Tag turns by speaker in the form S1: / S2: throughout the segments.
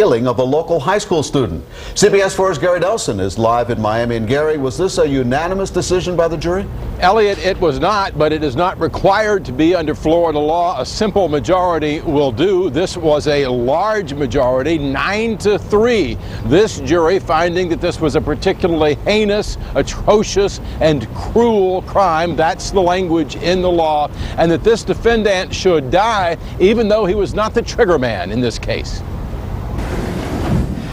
S1: killing of a local high school student. CBS 4's Gary Nelson is live in Miami. And Gary, was this a unanimous decision by the jury?
S2: Elliot, it was not, but it is not required to be under Florida law. A simple majority will do. This was a large majority, 9-3. This jury finding that this was a particularly heinous, atrocious, and cruel crime. That's the language in the law. And that this defendant should die, even though he was not the trigger man in this case.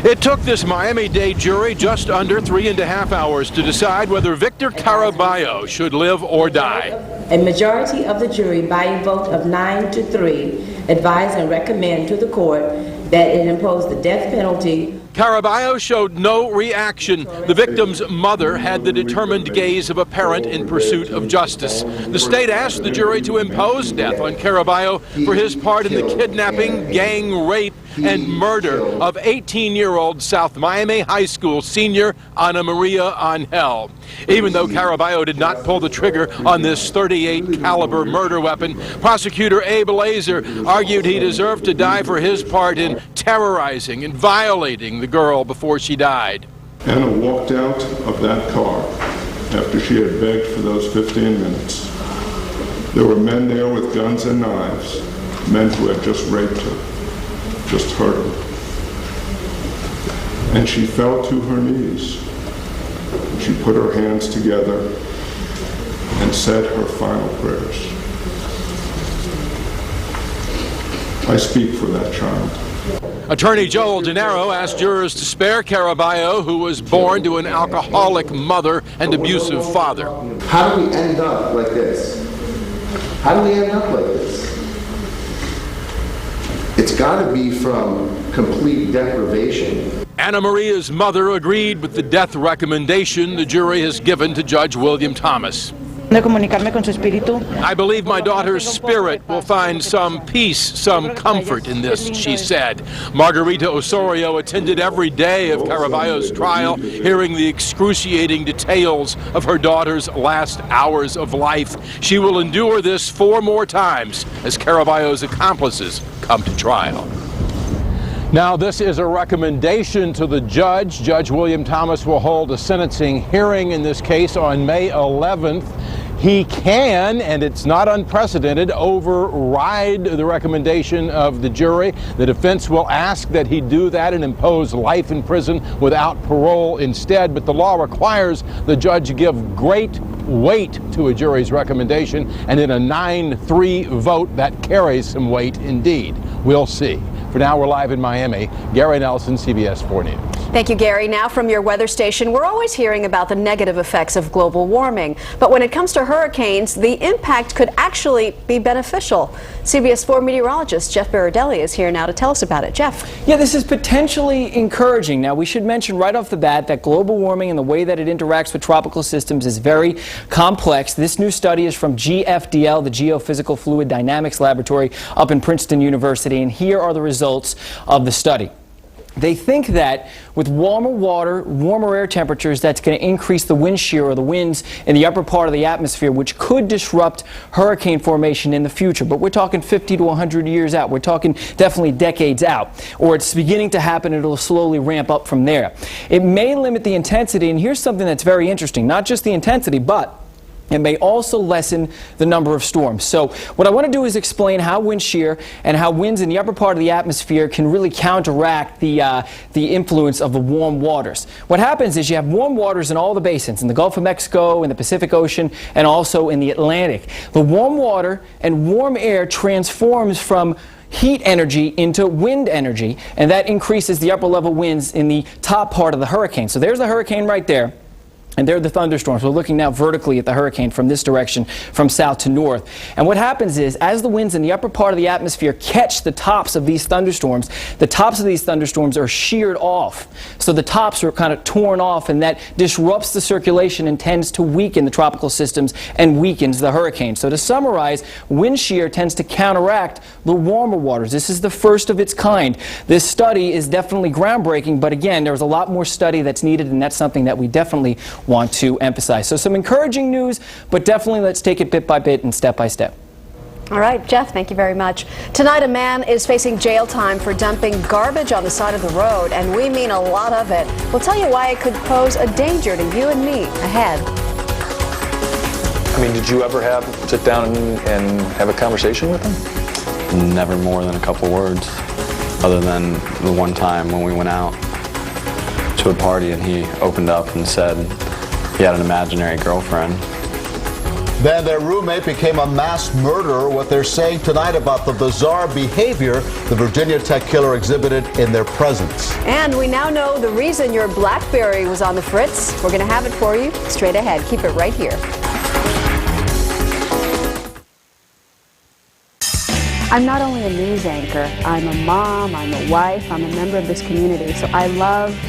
S2: It took this Miami-Dade jury just under 3.5 hours to decide whether Victor Caraballo should live or die.
S3: A majority of the jury, by a vote of 9-3, advise and recommend to the court that it impose the death penalty.
S2: Caraballo showed no reaction. The victim's mother had the determined gaze of a parent in pursuit of justice. The state asked the jury to impose death on Caraballo for his part in the kidnapping, gang rape, and murder of 18-year-old South Miami High School senior Ana Maria Angel. Even though Caraballo did not pull the trigger on this .38 caliber murder weapon, prosecutor Abe Lazer argued he deserved to die for his part in terrorizing and violating the girl before she died.
S4: Anna walked out of that car after she had begged for those 15 minutes. There were men there with guns and knives, men who had just raped her, just hurt her. And she fell to her knees. She put her hands together and said her final prayers. I speak for that child.
S2: Attorney Joel DeNaro asked jurors to spare Caraballo, who was born to an alcoholic mother and abusive father.
S5: How do we end up like this? How do we end up like this? It's got to be from complete deprivation.
S2: Ana Maria's mother agreed with the death recommendation the jury has given to Judge William Thomas. I believe my daughter's spirit will find some peace, some comfort in this, she said. Margarita Osorio attended every day of Caraballo's trial, hearing the excruciating details of her daughter's last hours of life. She will endure this 4 more times as Caraballo's accomplices come to trial. Now, this is a recommendation to the judge. Judge William Thomas will hold a sentencing hearing in this case on May 11th. He can, and it's not unprecedented, override the recommendation of the jury. The defense will ask that he do that and impose life in prison without parole instead. But the law requires the judge give great weight to a jury's recommendation, and in a 9-3 vote, that carries some weight indeed. We'll see. For now, we're live in Miami. Gary Nelson, CBS 4 News.
S6: Thank you, Gary. Now from your weather station, we're always hearing about the negative effects of global warming. But when it comes to hurricanes, the impact could actually be beneficial. CBS 4 meteorologist Jeff Baradelli is here now to tell us about it. Jeff.
S7: Yeah, this is potentially encouraging. Now, we should mention right off the bat that global warming and the way that it interacts with tropical systems is very complex. This new study is from GFDL, the Geophysical Fluid Dynamics Laboratory up in Princeton University, and here are the results of the study. They think that with warmer water, warmer air temperatures, that's going to increase the wind shear or the winds in the upper part of the atmosphere, which could disrupt hurricane formation in the future. But we're talking 50 to 100 years out. We're talking definitely decades out. Or it's beginning to happen, and it'll slowly ramp up from there. It may limit the intensity, and here's something that's very interesting. Not just the intensity, but it may also lessen the number of storms. So what I want to do is explain how wind shear and how winds in the upper part of the atmosphere can really counteract the influence of the warm waters. What happens is you have warm waters in all the basins, in the Gulf of Mexico, in the Pacific Ocean, and also in the Atlantic. The warm water and warm air transforms from heat energy into wind energy, and that increases the upper level winds in the top part of the hurricane. So there's the hurricane right there. And they're the thunderstorms. We're looking now vertically at the hurricane from this direction, from south to north. And what happens is, as the winds in the upper part of the atmosphere catch the tops of these thunderstorms, the tops of these thunderstorms are sheared off. So the tops are kind of torn off, and that disrupts the circulation and tends to weaken the tropical systems and weakens the hurricane. So to summarize, wind shear tends to counteract the warmer waters. This is the first of its kind. This study is definitely groundbreaking, but again, there's a lot more study that's needed, and that's something that we definitely want to emphasize. So some encouraging news, but definitely let's take it bit by bit and step by step.
S6: All right, Jeff, thank you very much. Tonight, a man is facing jail time for dumping garbage on the side of the road, and we mean a lot of it. We'll tell you why it could pose a danger to you and me ahead.
S8: I mean, did you ever sit down and have a conversation with him?
S9: Never more than a couple words, other than the one time when we went out to a party and he opened up and said he had an imaginary girlfriend.
S1: Then their roommate became a mass murderer. What they're saying tonight about the bizarre behavior the Virginia Tech killer exhibited in their presence.
S6: And we now know the reason your BlackBerry was on the fritz. We're going to have it for you straight ahead. Keep it right here. I'm not only a news anchor, I'm a mom, I'm a wife, I'm a member of this community. So I love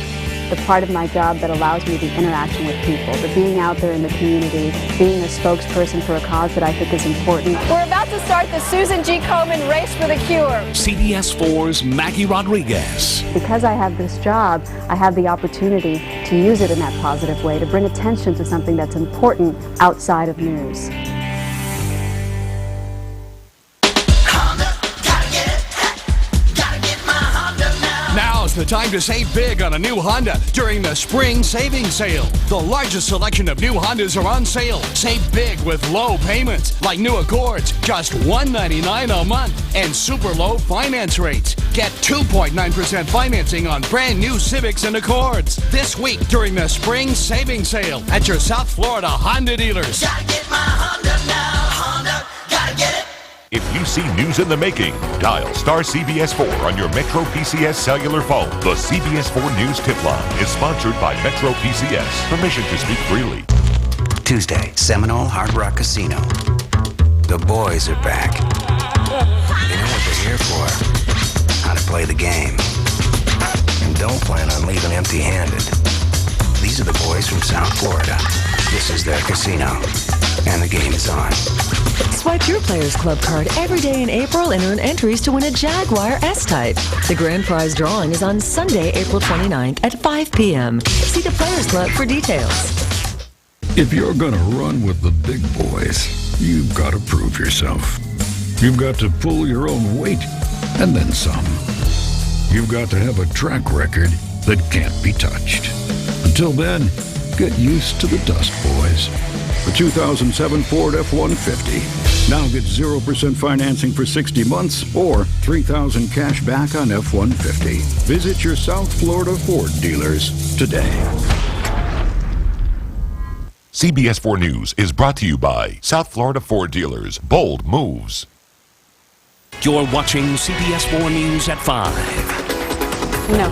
S6: the part of my job that allows me the interaction with people, the being out there in the community, being a spokesperson for a cause that I think is important. We're about to start the Susan G. Komen Race for the Cure.
S10: CBS 4's Maggie Rodriguez.
S6: Because I have this job, I have the opportunity to use it in that positive way, to bring attention to something that's important outside of news.
S10: Now's the time to save big on a new Honda during the spring savings sale. The largest selection of new Hondas are on sale. Save big with low payments, like new Accords, just $199 a month, and super low finance rates. Get 2.9% financing on brand new Civics and Accords this week during the spring savings sale at your South Florida Honda dealers.
S11: Gotta get my Honda now, Honda, gotta get it.
S12: If you see news in the making, dial star CBS 4 on your Metro PCS cellular phone. The CBS 4 News Tip Line is sponsored by Metro PCS. Permission to speak freely.
S13: Tuesday, Seminole Hard Rock Casino. The boys are back. They know what they're here for. How to play the game. And don't plan on leaving empty-handed. These are the boys from South Florida. This is their casino. And the game is on.
S14: Swipe your Players Club card every day in April and earn entries to win a Jaguar S-Type. The grand prize drawing is on Sunday, April 29th at 5 p.m. See the Players Club for details.
S15: If you're gonna run with the big boys, you've got to prove yourself. You've got to pull your own weight, and then some. You've got to have a track record that can't be touched. Until then, get used to the dust, boys. The 2007 Ford F-150. Now get 0% financing for 60 months or $3,000 cash back on F-150. Visit your South Florida Ford dealers today.
S12: CBS 4 News is brought to you by South Florida Ford dealers. Bold moves.
S10: You're watching CBS 4 News at 5.
S6: No.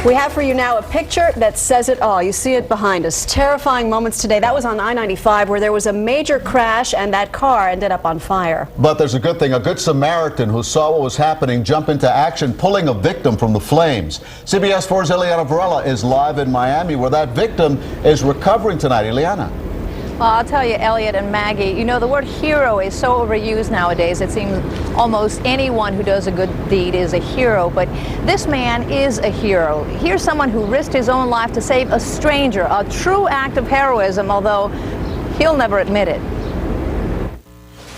S6: We have for you now a picture that says it all. You see it behind us. Terrifying moments today. That was on I-95 where there was a major crash and that car ended up on fire.
S1: But there's a good thing. A good Samaritan who saw what was happening jumped into action, pulling a victim from the flames. CBS 4's Ileana Varela is live in Miami where that victim is recovering tonight. Ileana.
S16: Well, I'll tell you, Elliot and Maggie, you know, the word hero is so overused nowadays. It seems almost anyone who does a good deed is a hero, but this man is a hero. Here's someone who risked his own life to save a stranger, a true act of heroism, although he'll never admit it.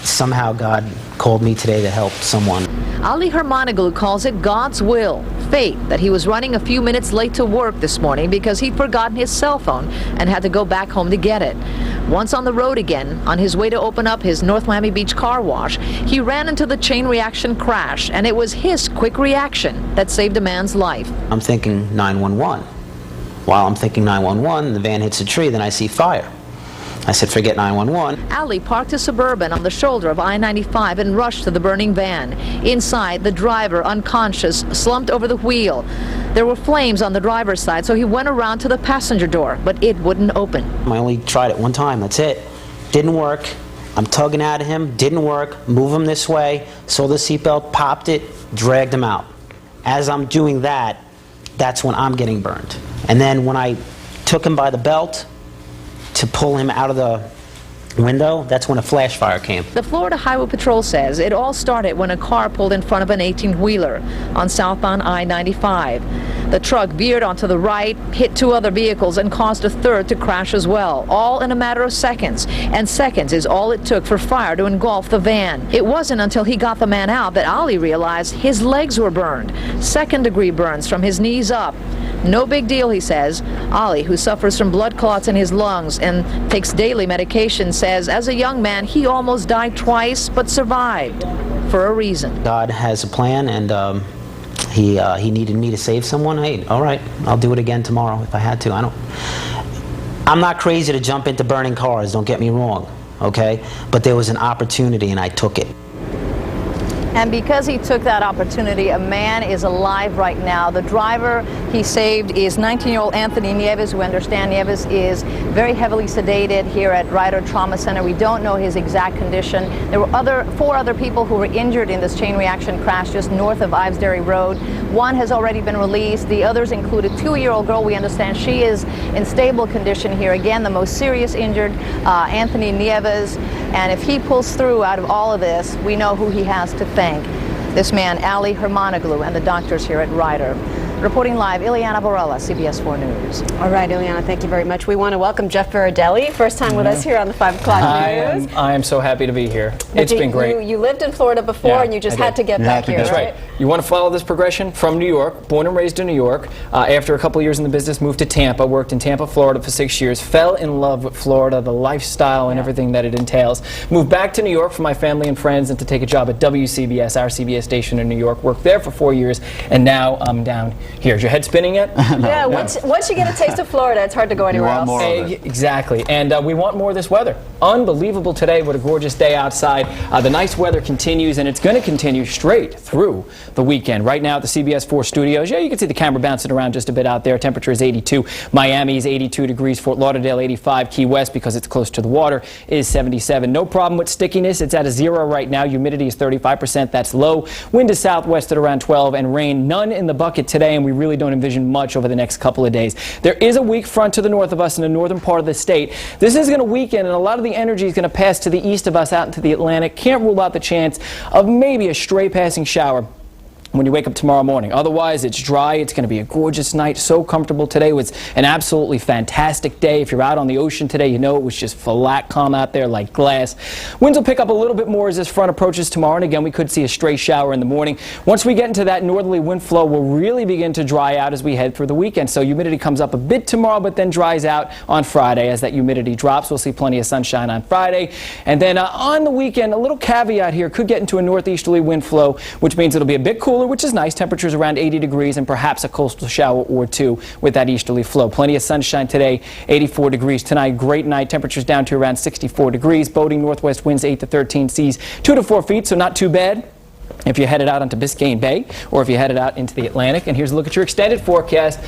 S17: Somehow God called me today to help someone.
S18: Ali Hermanoglu calls it God's will, fate, that he was running a few minutes late to work this morning because he'd forgotten his cell phone and had to go back home to get it. Once on the road again, on his way to open up his North Miami Beach car wash, he ran into the chain reaction crash, and it was his quick reaction that saved a man's life.
S17: I'm thinking 911. While I'm thinking 911, the van hits a tree, then I see fire. I said, forget 911.
S18: Ali parked his Suburban on the shoulder of I-95 and rushed to the burning van. Inside, the driver, unconscious, slumped over the wheel. There were flames on the driver's side, so he went around to the passenger door, but it wouldn't open.
S17: I only tried it one time, that's it. Didn't work. I'm tugging at him, didn't work. Move him this way, saw the seatbelt, popped it, dragged him out. As I'm doing that, that's when I'm getting burned. And then when I took him by the belt to pull him out of the window, that's when a flash fire came.
S18: The Florida Highway Patrol says it all started when a car pulled in front of an 18-wheeler on southbound I-95. The truck veered onto the right, hit two other vehicles, and caused a third to crash as well, all in a matter of seconds. And seconds is all it took for fire to engulf the van. It wasn't until he got the man out that Ali realized his legs were burned. Second-degree burns from his knees up. No big deal, he says. Ali, who suffers from blood clots in his lungs and takes daily medication, says as a young man he almost died twice but survived for a reason.
S17: God has a plan, and he needed me to save someone. Hey, all right, I'll do it again tomorrow if I had to. I'm not crazy to jump into burning cars, don't get me wrong, okay? But there was an opportunity and I took it.
S16: And because he took that opportunity, a man is alive right now. The driver he saved is 19-year-old Anthony Nieves. We understand Nieves is very heavily sedated here at Ryder Trauma Center. We don't know his exact condition. There were four other people who were injured in this chain reaction crash just north of Ives Dairy Road. One has already been released. The others include a 2-year-old girl. We understand she is in stable condition here. Again, the most serious injured, Anthony Nieves. And if he pulls through out of all of this, we know who he has to thank. This man, Ali Hermanoglu, and the doctors here at Ryder. Reporting live, Ileana Varela, CBS 4 News.
S6: All right, Ileana, thank you very much. We want to welcome Jeff Baradelli, first time with us here on the 5 o'clock news.
S7: I am so happy to be here. It's been great.
S6: You lived in Florida before, and you just had to get back here,
S7: That's right. You want to follow this progression? From New York, born and raised in New York. After a couple of years in the business, moved to Tampa, worked in Tampa, Florida for 6 years, fell in love with Florida, the lifestyle and everything that it entails. Moved back to New York for my family and friends and to take a job at WCBS, our CBS station in New York. Worked there for 4 years, and now I'm down here. Is your head spinning yet?
S6: Yeah, once you get a taste of Florida, it's hard to go anywhere else.
S7: More exactly, and we want more of this weather. Unbelievable today, what a gorgeous day outside. The nice weather continues, and it's going to continue straight through the weekend. Right now at the CBS 4 studios, you can see the camera bouncing around just a bit out there. Temperature is 82. Miami is 82 degrees. Fort Lauderdale 85. Key West, because it's close to the water, is 77. No problem with stickiness. It's at a 0 right now. Humidity is 35%. That's low. Wind is southwest at around 12, and rain none in the bucket today, and we really don't envision much over the next couple of days. There is a weak front to the north of us in the northern part of the state. This is going to weaken, and a lot of the energy is going to pass to the east of us out into the Atlantic. Can't rule out the chance of maybe a stray passing shower when you wake up tomorrow morning. Otherwise, it's dry. It's going to be a gorgeous night. So comfortable today. It was an absolutely fantastic day. If you're out on the ocean today, you know it was just flat calm out there like glass. Winds will pick up a little bit more as this front approaches tomorrow, and again, we could see a stray shower in the morning. Once we get into that northerly wind flow, we'll really begin to dry out as we head through the weekend. So humidity comes up a bit tomorrow, but then dries out on Friday as that humidity drops. We'll see plenty of sunshine on Friday. And then on the weekend, a little caveat here, could get into a northeasterly wind flow, which means it'll be a bit cooler, which is nice. Temperatures around 80 degrees and perhaps a coastal shower or two with that easterly flow. Plenty of sunshine today, 84 degrees tonight. Great night. Temperatures down to around 64 degrees. Boating northwest winds 8 to 13, seas 2 to 4 feet, so not too bad if you're headed out onto Biscayne Bay or if you're headed out into the Atlantic. And here's a look at your extended forecast.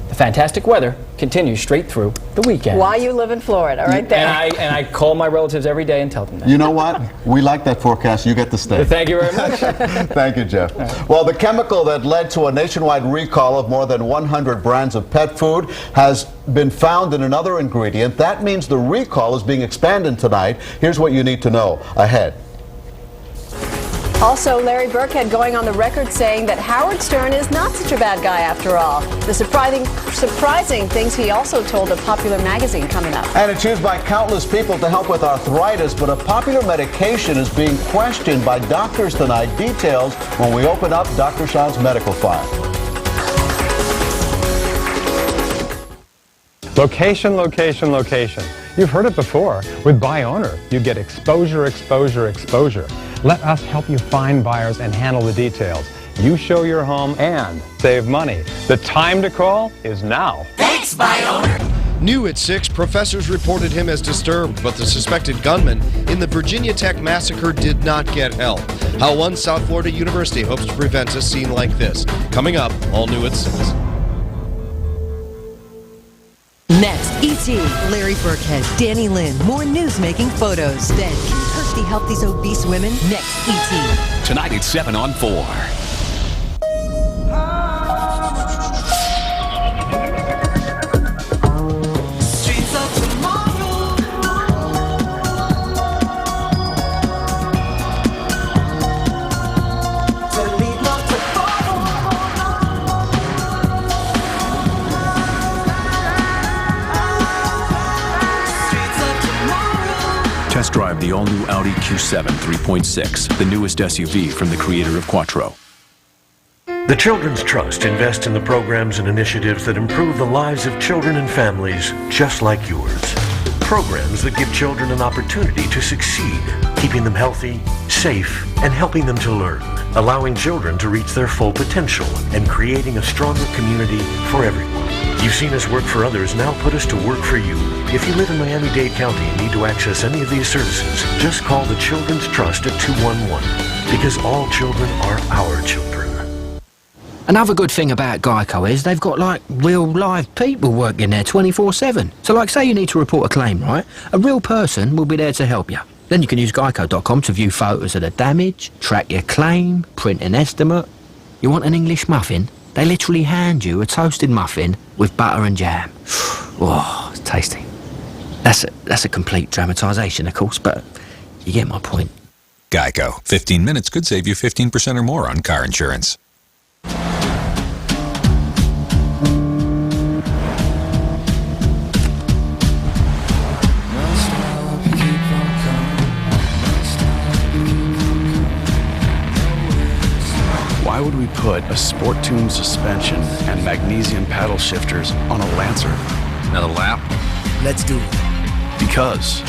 S7: The fantastic weather continues straight through the weekend.
S6: Why you live in Florida, right there.
S7: And I call my relatives every day and tell them that.
S1: You know what? We like that forecast. You get to stay.
S7: Thank you very much.
S1: Thank you, Jeff. Well, the chemical that led to a nationwide recall of more than 100 brands of pet food has been found in another ingredient. That means the recall is being expanded tonight. Here's what you need to know ahead.
S6: Also, Larry Burkhead going on the record saying that Howard Stern is not such a bad guy after all. The surprising things he also told a popular magazine coming up.
S1: And it's used by countless people to help with arthritis, but a popular medication is being questioned by doctors tonight. Details when we open up Dr. Sean's medical file.
S19: Location, location, location. You've heard it before. With Buy Owner, you get exposure, exposure, exposure. Let us help you find buyers and handle the details. You show your home and save money. The time to call is now.
S11: Thanks, Buy Owner.
S20: New at 6, professors reported him as disturbed, but the suspected gunman in the Virginia Tech massacre did not get help. How one South Florida university hopes to prevent a scene like this. Coming up, all new at 6.
S14: Next, E.T., Larry Burkhead, Danny Lynn, more news-making photos. Then, can Kirsty help these obese women? Next, E.T.
S10: Tonight at 7 on 4.
S21: Test drive the all-new Audi Q7 3.6, the newest SUV from the creator of Quattro.
S22: The Children's Trust invests in the programs and initiatives that improve the lives of children and families just like yours. Programs that give children an opportunity to succeed, keeping them healthy, safe, and helping them to learn, allowing children to reach their full potential, and creating a stronger community for everyone. You've seen us work for others, now put us to work for you. If you live in Miami-Dade County and need to access any of these services, just call the Children's Trust at 211, because all children are our children.
S23: Another good thing about Geico is they've got like real live people working there 24/7. So like say you need to report a claim, right? A real person will be there to help you. Then you can use geico.com to view photos of the damage, track your claim, print an estimate. You want an English muffin? They literally hand you a toasted muffin with butter and jam. Oh, it's tasty. That's a complete dramatisation, of course, but you get my point.
S24: Geico. 15 minutes could save you 15% or more on car insurance.
S25: Why would we put a sport-tuned suspension and magnesium paddle shifters on a Lancer? Another lap? Let's do it. Because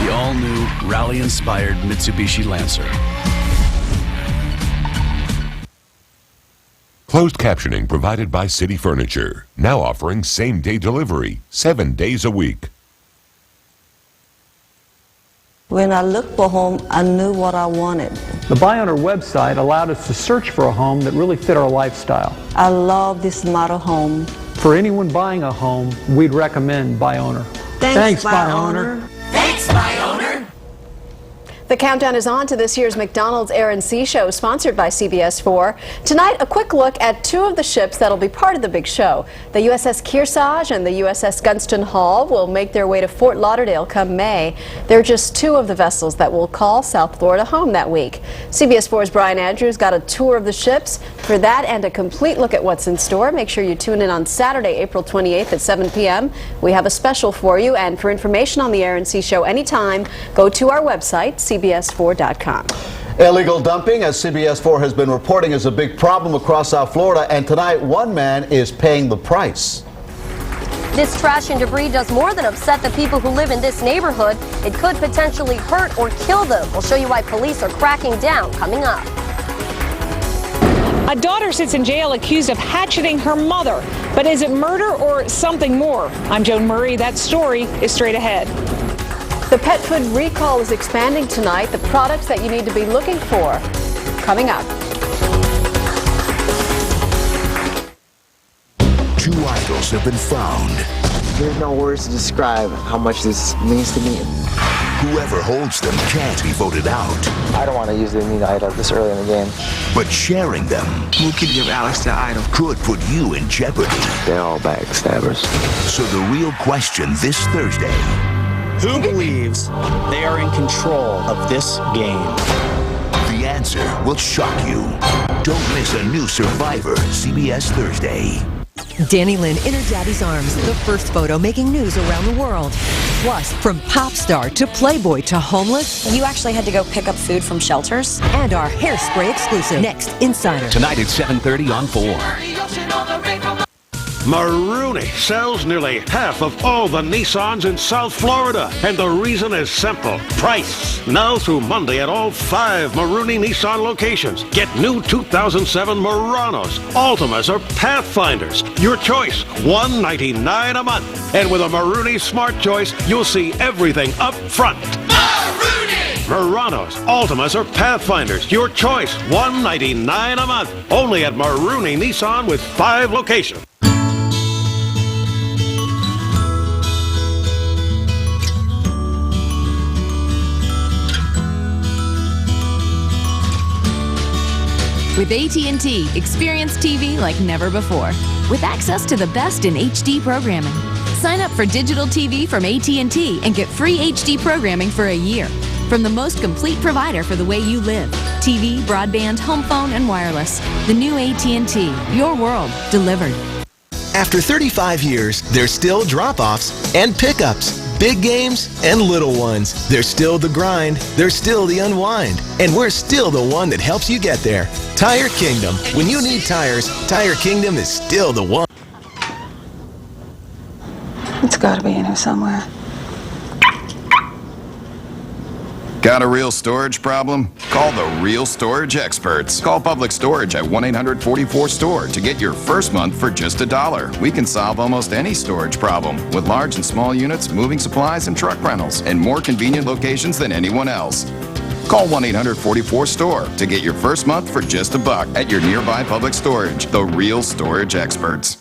S25: the all-new rally-inspired Mitsubishi Lancer.
S12: Closed captioning provided by City Furniture. Now offering same-day delivery, 7 days a week.
S26: When I looked for a home, I knew what I wanted.
S27: The Buy Owner website allowed us to search for a home that really fit our lifestyle.
S26: I love this model home.
S27: For anyone buying a home, we'd recommend Buy Owner.
S26: Thanks Buy Owner.
S11: Thanks, Buy Owner.
S6: The countdown is on to this year's McDonald's Air and Sea Show, sponsored by CBS 4. Tonight, a quick look at two of the ships that'll be part of the big show. The USS Kearsarge and the USS Gunston Hall will make their way to Fort Lauderdale come May. They're just two of the vessels that will call South Florida home that week. CBS 4's Brian Andrews got a tour of the ships. For that and a complete look at what's in store, make sure you tune in on Saturday, April 28th at 7 p.m. We have a special for you, and for information on the Air and Sea Show anytime, go to our website, CBS4.com.
S1: Illegal dumping, as CBS 4 has been reporting, is a big problem across South Florida, and tonight one man is paying the price.
S28: This trash and debris does more than upset the people who live in this neighborhood. It could potentially hurt or kill them. We'll show you why police are cracking down coming up.
S29: A daughter sits in jail accused of hatcheting her mother. But is it murder or something more? I'm Joan Murray. That story is straight ahead.
S6: The pet food recall is expanding tonight. The products that you need to be looking for coming up.
S30: Two idols have been found.
S31: There's no words to describe how much this means to me.
S30: Whoever holds them can't be voted out.
S31: I don't want to use the mean idol this early in the game.
S30: But sharing them
S31: Who could give Alex the idol?
S30: could put you in jeopardy.
S31: They're all backstabbers.
S30: So the real question this Thursday:
S32: who believes they are in control of this game?
S30: The answer will shock you. Don't miss a new Survivor, CBS Thursday.
S14: Danny Lynn in her daddy's arms, the first photo making news around the world. Plus, from pop star to playboy to homeless.
S33: You actually had to go pick up food from shelters?
S14: And our hairspray exclusive. Next, Insider.
S30: Tonight at 7:30 on 4.
S34: Marooney sells nearly half of all the Nissans in South Florida. And the reason is simple: price. Now through Monday at all 5 Marooney Nissan locations. Get new 2007 Muranos, Altimas, or Pathfinders. Your choice, $199 a month. And with a Marooney Smart Choice, you'll see everything up front. Muranos, Altimas, or Pathfinders. Your choice, $199 a month. Only at Marooney Nissan with 5 locations.
S35: With AT&T, experience TV like never before. With access to the best in HD programming. Sign up for digital TV from AT&T and get free HD programming for a year. From the most complete provider for the way you live. TV, broadband, home phone, and wireless. The new AT&T. Your world. Delivered.
S36: After 35 years, there's still drop-offs and pickups.
S2: Big games and little ones. There's still the grind, there's still the unwind, and we're still the one that helps you get there. Tire Kingdom. When you need tires, Tire Kingdom is still the one.
S3: It's got to be in here somewhere.
S4: Got a real storage problem? Call the Real Storage Experts. Call Public Storage at 1-800-44-STORE to get your first month for just $1. We can solve almost any storage problem with large and small units, moving supplies, and truck rentals, and more convenient locations than anyone else. Call 1-800-44-STORE to get your first month for just $1 at your nearby Public Storage. The Real Storage Experts.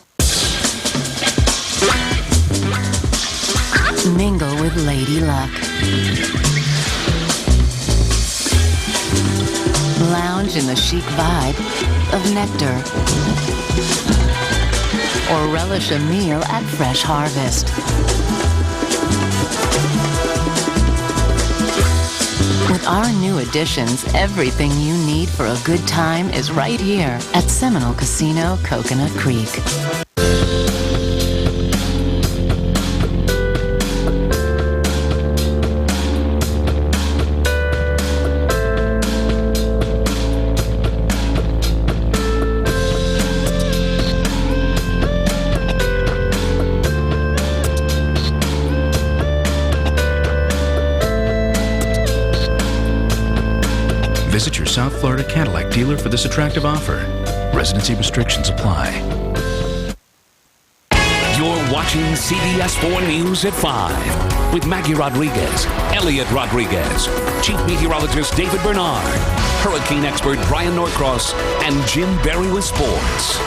S5: Mingle with Lady Luck. Lounge in the chic vibe of Nectar. Or relish a meal at Fresh Harvest. With our new additions, everything you need for a good time is right here at Seminole Casino, Coconut Creek.
S25: Visit your South Florida Cadillac dealer for this attractive offer. Residency restrictions apply.
S7: You're watching CBS 4 News at 5 with Maggie Rodriguez, Elliot Rodriguez, Chief Meteorologist David Bernard, Hurricane expert Brian Norcross, and Jim Berry with sports.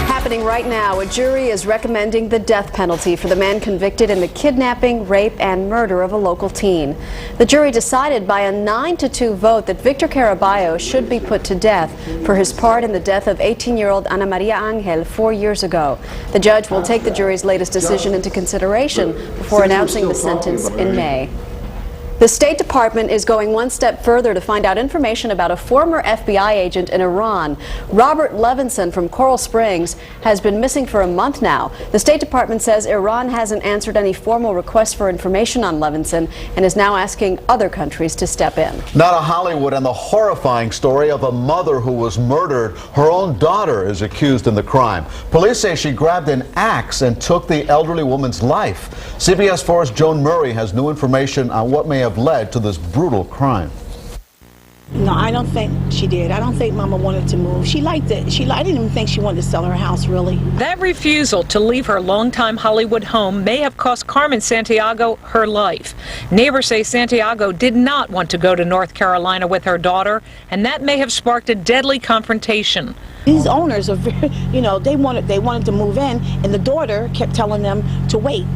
S6: Happening right now, a jury is recommending the death penalty for the man convicted in the kidnapping, rape, and murder of a local teen. The jury decided by a 9-2 vote that Victor Caraballo should be put to death for his part in the death of 18-year-old Ana Maria Angel 4 years ago. The judge will take the jury's latest decision into consideration before announcing the sentence in May. The State Department is going one step further to find out information about a former FBI agent in Iran. Robert Levinson from Coral Springs has been missing for a month now. The State Department says Iran hasn't answered any formal requests for information on Levinson and is now asking other countries to step in.
S1: Now to Hollywood and the horrifying story of a mother who was murdered. Her own daughter is accused in the crime. Police say she grabbed an axe and took the elderly woman's life. CBS 4's Joan Murray has new information on what may have led to this brutal crime.
S8: No, I don't think she did. I don't think Mama wanted to move. She liked it. I didn't even think she wanted to sell her house, really.
S29: That refusal to leave her longtime Hollywood home may have cost Carmen Santiago her life. Neighbors say Santiago did not want to go to North Carolina with her daughter, and that may have sparked a deadly confrontation.
S8: These owners are very, they wanted to move in, and the daughter kept telling them to wait.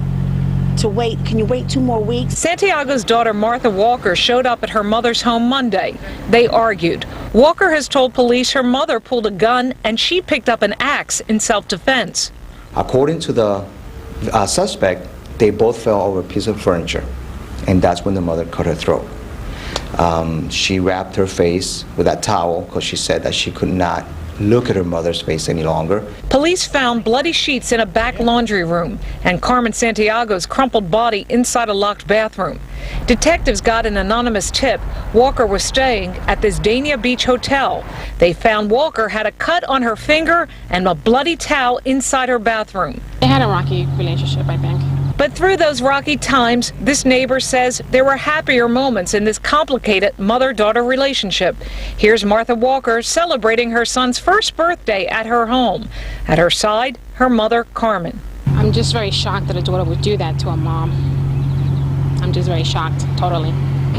S8: Can you wait 2 more weeks?
S29: Santiago's daughter Martha Walker showed up at her mother's home Monday. They argued. Walker has told police her mother pulled a gun and she picked up an axe in self-defense.
S9: According to the suspect, they both fell over a piece of furniture, and that's when the mother cut her throat. She wrapped her face with a towel because she said that she could not look at her mother's face any longer.
S29: Police found bloody sheets in a back laundry room and Carmen Santiago's crumpled body inside a locked bathroom. Detectives got an anonymous tip Walker was staying at this Dania Beach hotel. They found Walker had a cut on her finger and a bloody towel inside her bathroom.
S10: They had a rocky relationship, I think.
S29: But through those rocky times, this neighbor says there were happier moments in this complicated mother-daughter relationship. Here's Martha Walker celebrating her son's first birthday at her home. At her side, her mother, Carmen.
S10: I'm just very shocked that a daughter would do that to a mom. I'm just very shocked, totally.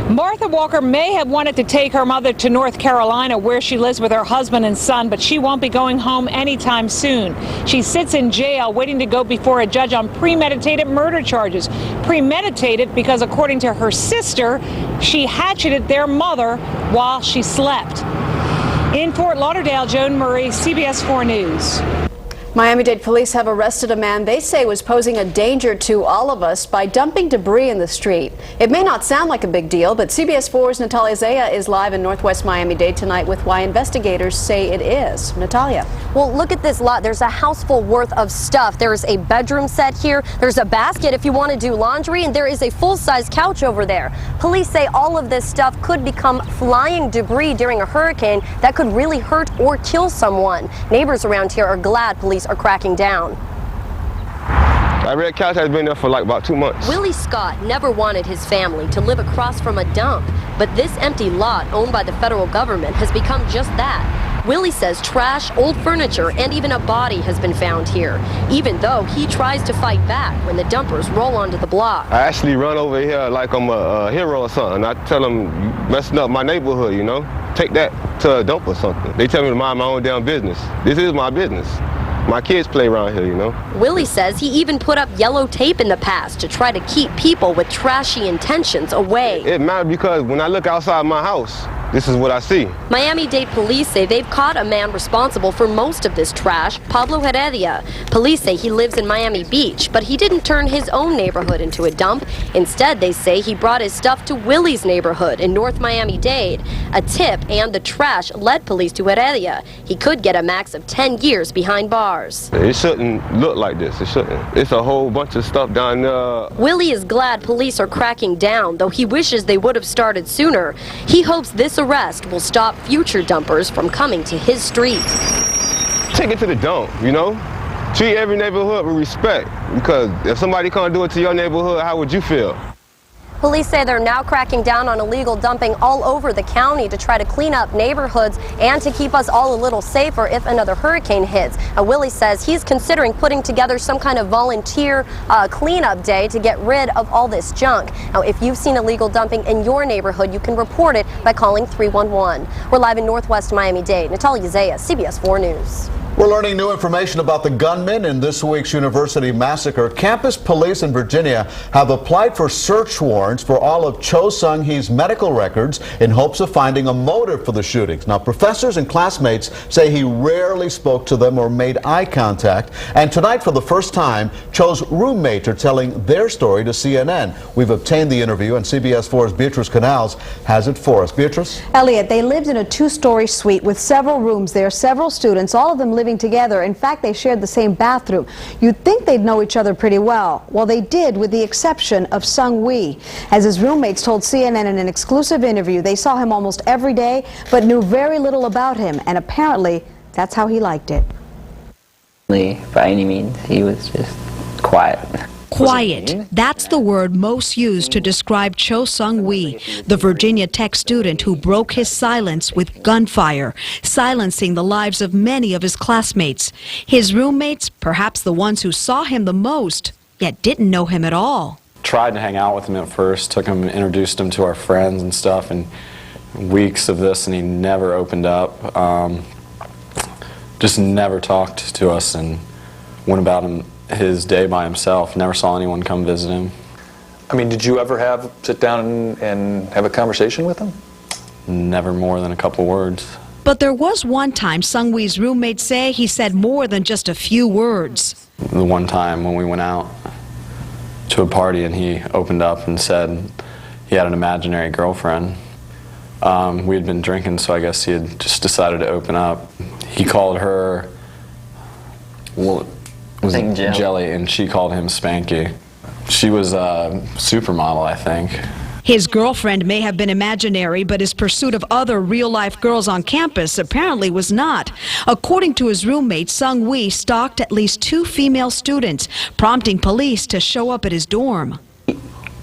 S29: Martha Walker may have wanted to take her mother to North Carolina, where she lives with her husband and son, but she won't be going home anytime soon. She sits in jail waiting to go before a judge on premeditated murder charges. Premeditated because, according to her sister, she hatcheted their mother while she slept. In Fort Lauderdale, Joan Murray, CBS 4 News.
S6: Miami-Dade police have arrested a man they say was posing a danger to all of us by dumping debris in the street. It may not sound like a big deal, but CBS 4's Natalia Zaya is live in Northwest Miami-Dade tonight with why investigators say it is. Natalia.
S28: Well, look at this lot. There's a house full worth of stuff. There's a bedroom set here. There's a basket if you want to do laundry, and there is a full-size couch over there. Police say all of this stuff could become flying debris during a hurricane that could really hurt or kill someone. Neighbors around here are glad police are cracking down.
S11: That red couch has been there for like about 2 months.
S28: Willie Scott never wanted his family to live across from a dump, but this empty lot owned by the federal government has become just that. Willie says trash, old furniture, and even a body has been found here, even though he tries to fight back when the dumpers roll onto the block.
S11: I actually run over here like I'm a hero or something. I tell them, you messing up my neighborhood, you know? Take that to a dump or something. They tell me to mind my own damn business. This is my business. My kids play around here, you know?
S28: Willie says he even put up yellow tape in the past to try to keep people with trashy intentions away.
S11: It matters because when I look outside my house, this is what I see.
S28: Miami-Dade police say they've caught a man responsible for most of this trash, Pablo Heredia. Police say he lives in Miami Beach, but he didn't turn his own neighborhood into a dump. Instead, they say he brought his stuff to Willie's neighborhood in North Miami-Dade. A tip and the trash led police to Heredia. He could get a max of 10 years behind bars.
S11: It shouldn't look like this. It shouldn't. It's a whole bunch of stuff down there.
S28: Willie is glad police are cracking down, though he wishes they would have started sooner. He hopes this arrest will stop future dumpers from coming to his street.
S11: Take it to the dump, you know? Treat every neighborhood with respect, because if somebody can't do it to your neighborhood, how would you feel?
S28: Police say they're now cracking down on illegal dumping all over the county to try to clean up neighborhoods and to keep us all a little safer if another hurricane hits. Willie says he's considering putting together some kind of volunteer cleanup day to get rid of all this junk. Now, if you've seen illegal dumping in your neighborhood, you can report it by calling 311. We're live in Northwest Miami-Dade. Natalia Zaya, CBS 4 News.
S1: We're learning new information about the gunman in this week's university massacre. Campus police in Virginia have applied for search warrants for all of Cho Sung-hee's medical records in hopes of finding a motive for the shootings. Now, professors and classmates say he rarely spoke to them or made eye contact. And tonight, for the first time, Cho's roommates are telling their story to CNN. We've obtained the interview, and CBS 4's Beatrice Canals has it for us. Beatrice?
S12: Elliot, they lived in a two-story suite with several rooms there, several students, all of them living together. In fact, they shared the same bathroom. You'd think they'd know each other pretty well. Well, they did, with the exception of Sung-wee. As his roommates told CNN in an exclusive interview, they saw him almost every day, but knew very little about him, and apparently that's how he liked it.
S13: By any means, he was just quiet.
S15: Quiet. That's the word most used to describe Cho Sung-wee, the Virginia Tech student who broke his silence with gunfire, silencing the lives of many of his classmates. His roommates, perhaps the ones who saw him the most, yet didn't know him at all.
S16: Tried to hang out with him at first, took him and introduced him to our friends and stuff, and weeks of this, and he never opened up. Just never talked to us and went about his day by himself. Never saw anyone come visit him.
S17: I mean, did you ever sit down and have a conversation with him?
S16: Never more than a couple words.
S15: But there was one time Sung-wee's roommates say he said more than just a few words.
S16: The one time when we went out to a party and he opened up and said he had an imaginary girlfriend. We had been drinking, so I guess he had just decided to open up. He called her, well, Jelly, and she called him Spanky. She was a supermodel, I think.
S15: His girlfriend may have been imaginary, but his pursuit of other real-life girls on campus apparently was not. According to his roommate, Sung-wee stalked at least 2 female students, prompting police to show up at his dorm.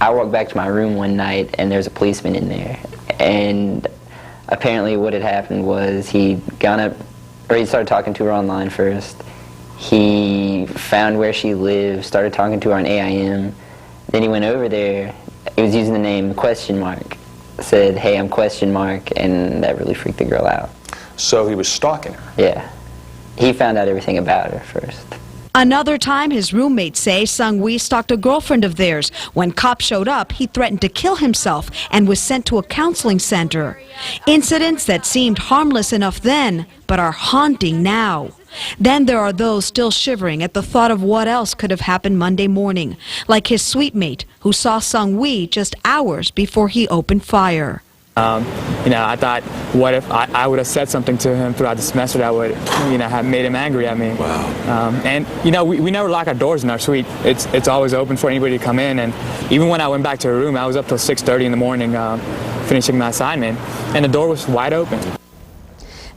S13: I walked back to my room one night, and there's a policeman in there. And apparently what had happened was he started talking to her online first. He found where she lived, started talking to her on AIM. Then he went over there. He was using the name question mark. Said, "Hey, I'm question mark," and that really freaked the girl out.
S17: So he was stalking her?
S13: Yeah. He found out everything about her first.
S15: Another time, his roommates say Sung-Wee stalked a girlfriend of theirs. When cops showed up, he threatened to kill himself and was sent to a counseling center. Incidents that seemed harmless enough then, but are haunting now. Then there are those still shivering at the thought of what else could have happened Monday morning, like his suite mate, who saw Sung-Wee just hours before he opened fire.
S14: I thought, what if I would have said something to him throughout the semester that would, have made him angry at me. Wow. We never lock our doors in our suite. It's always open for anybody to come in. And even when I went back to her room, I was up till 6:30 in the morning finishing my assignment, and the door was wide open.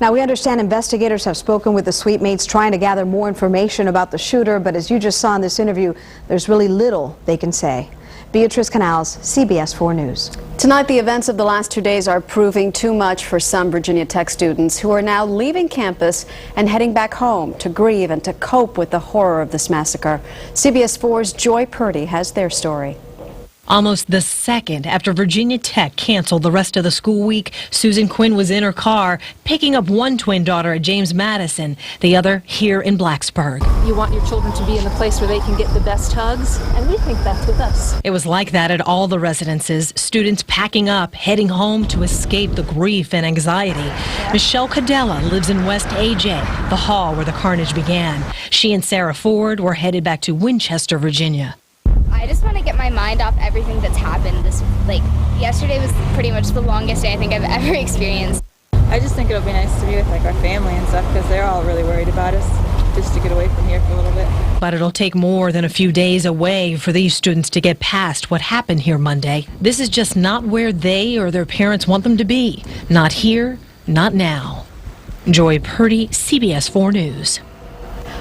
S12: Now, we understand investigators have spoken with the suite mates trying to gather more information about the shooter, but as you just saw in this interview, there's really little they can say. Beatrice Canals, CBS 4 News.
S6: Tonight, the events of the last 2 days are proving too much for some Virginia Tech students who are now leaving campus and heading back home to grieve and to cope with the horror of this massacre. CBS 4's Joy Purdy has their story.
S18: Almost the second after Virginia Tech canceled the rest of the school week, Susan Quinn was in her car picking up one twin daughter at James Madison, the other here in Blacksburg.
S19: You want your children to be in a place where they can get the best hugs, and we think that's with us.
S18: It was like that at all the residences, students packing up, heading home to escape the grief and anxiety. Michelle Cadella lives in West AJ, the hall where the carnage began. She and Sarah Ford were headed back to Winchester, Virginia.
S20: I just want to get my mind off everything that's happened. Yesterday was pretty much the longest day I think I've ever experienced.
S21: I just think it'll be nice to be with our family and stuff because they're all really worried about us, just to get away from here for a little bit.
S18: But it'll take more than a few days away for these students to get past what happened here Monday. This is just not where they or their parents want them to be. Not here, not now. Joy Purdy, CBS 4 News.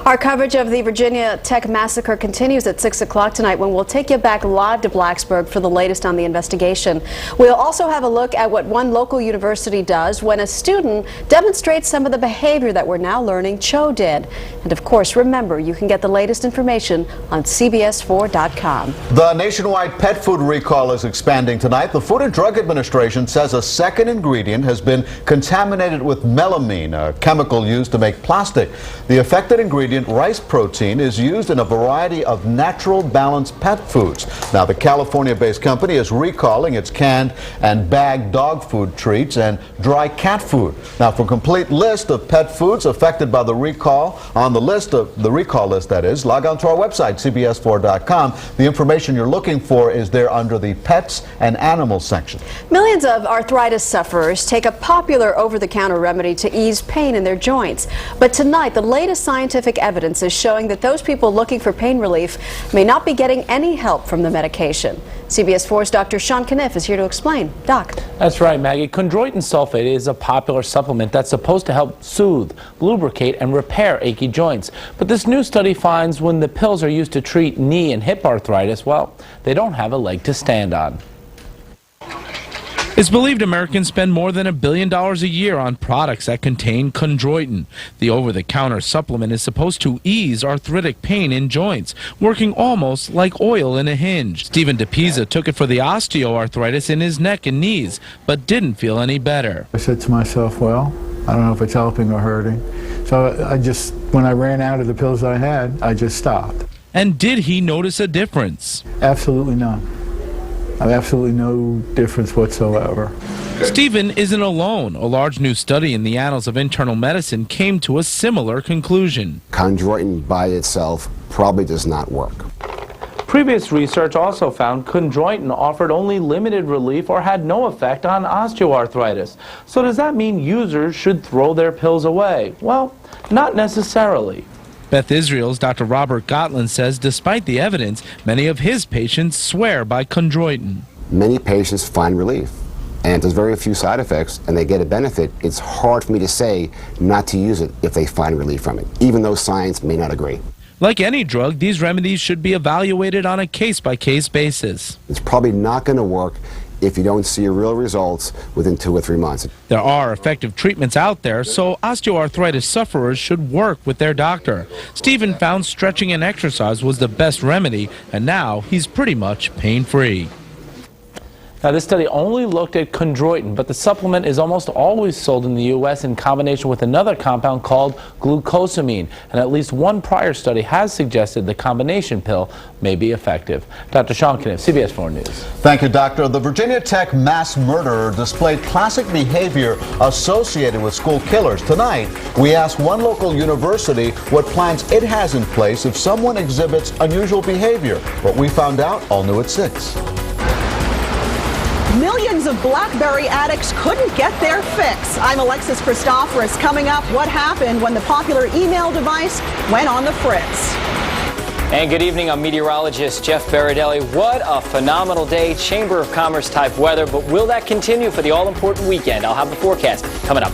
S6: Our coverage of the Virginia Tech massacre continues at 6 o'clock tonight when we'll take you back live to Blacksburg for the latest on the investigation. We'll also have a look at what one local university does when a student demonstrates some of the behavior that we're now learning Cho did. And of course, remember, you can get the latest information on CBS4.com.
S1: The nationwide pet food recall is expanding tonight. The Food and Drug Administration says a second ingredient has been contaminated with melamine, a chemical used to make plastic. The affected ingredient, rice protein, is used in a variety of natural balanced pet foods. Now, the California-based company is recalling its canned and bagged dog food treats and dry cat food. Now, for a complete list of pet foods affected by the recall, on the recall list, that is, log on to our website, CBS4.com. The information you're looking for is there under the pets and animals section.
S6: Millions of arthritis sufferers take a popular over-the-counter remedy to ease pain in their joints. But tonight, the latest scientific evidence is showing that those people looking for pain relief may not be getting any help from the medication. CBS 4's Dr. Sean Caniff is here to explain. Doc.
S22: That's right, Maggie. Chondroitin sulfate is a popular supplement that's supposed to help soothe, lubricate, and repair achy joints. But this new study finds when the pills are used to treat knee and hip arthritis, well, they don't have a leg to stand on.
S23: It's believed Americans spend more than $1 billion a year on products that contain chondroitin. The over-the-counter supplement is supposed to ease arthritic pain in joints, working almost like oil in a hinge. Stephen DePisa took it for the osteoarthritis in his neck and knees, but didn't feel any better.
S24: I said to myself, well, I don't know if it's helping or hurting. So when I ran out of the pills I had, I just stopped.
S23: And did he notice a difference?
S24: Absolutely none. I have absolutely no difference whatsoever.
S23: Stephen isn't alone. A large new study in the Annals of Internal Medicine came to a similar conclusion.
S26: Chondroitin by itself probably does not work.
S22: Previous research also found chondroitin offered only limited relief or had no effect on osteoarthritis. So does that mean users should throw their pills away? Well, not necessarily.
S23: Beth Israel's Dr. Robert Gottland says despite the evidence, many of his patients swear by chondroitin.
S26: Many patients find relief, and there's very few side effects, and they get a benefit. It's hard for me to say not to use it if they find relief from it, even though science may not agree.
S23: Like any drug, these remedies should be evaluated on a case-by-case basis.
S26: It's probably not going to work if you don't see real results within 2 or 3 months.
S23: There are effective treatments out there, so osteoarthritis sufferers should work with their doctor. Stephen found stretching and exercise was the best remedy, and now he's pretty much pain-free.
S22: Now, this study only looked at chondroitin, but the supplement is almost always sold in the U.S. in combination with another compound called glucosamine, and at least one prior study has suggested the combination pill may be effective. Dr. Sean Kniff, CBS 4 News.
S1: Thank you, Doctor. The Virginia Tech mass murderer displayed classic behavior associated with school killers. Tonight, we asked one local university what plans it has in place if someone exhibits unusual behavior. What we found out, all new at 6.
S2: Millions of BlackBerry addicts couldn't get their fix. I'm Alexis Christoforous. Coming up, what happened when the popular email device went on the fritz.
S3: And good evening, I'm meteorologist Jeff Baradelli. What a phenomenal day, Chamber of Commerce type weather, but will that continue for the all-important weekend? I'll have the forecast coming up.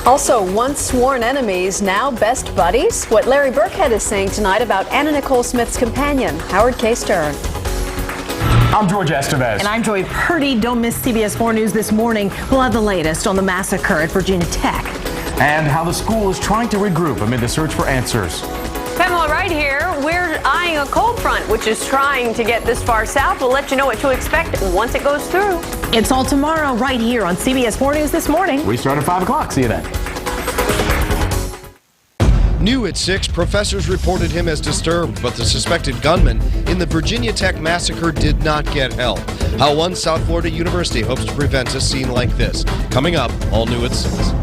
S6: Also, once sworn enemies, now best buddies. What Larry Burkhead is saying tonight about Anna Nicole Smith's companion, Howard K. Stern.
S4: I'm George Estevez.
S18: And I'm Joy Purdy. Don't miss CBS 4 News this morning. We'll have the latest on the massacre at Virginia Tech.
S4: And how the school is trying to regroup amid the search for answers.
S5: Pamela, right here, we're eyeing a cold front, which is trying to get this far south. We'll let you know what to expect once it goes through.
S18: It's all tomorrow right here on CBS 4 News this morning.
S4: We start at 5 o'clock. See you then.
S7: New at 6, professors reported him as disturbed, but the suspected gunman in the Virginia Tech massacre did not get help. How one South Florida university hopes to prevent a scene like this. Coming up, all new at 6.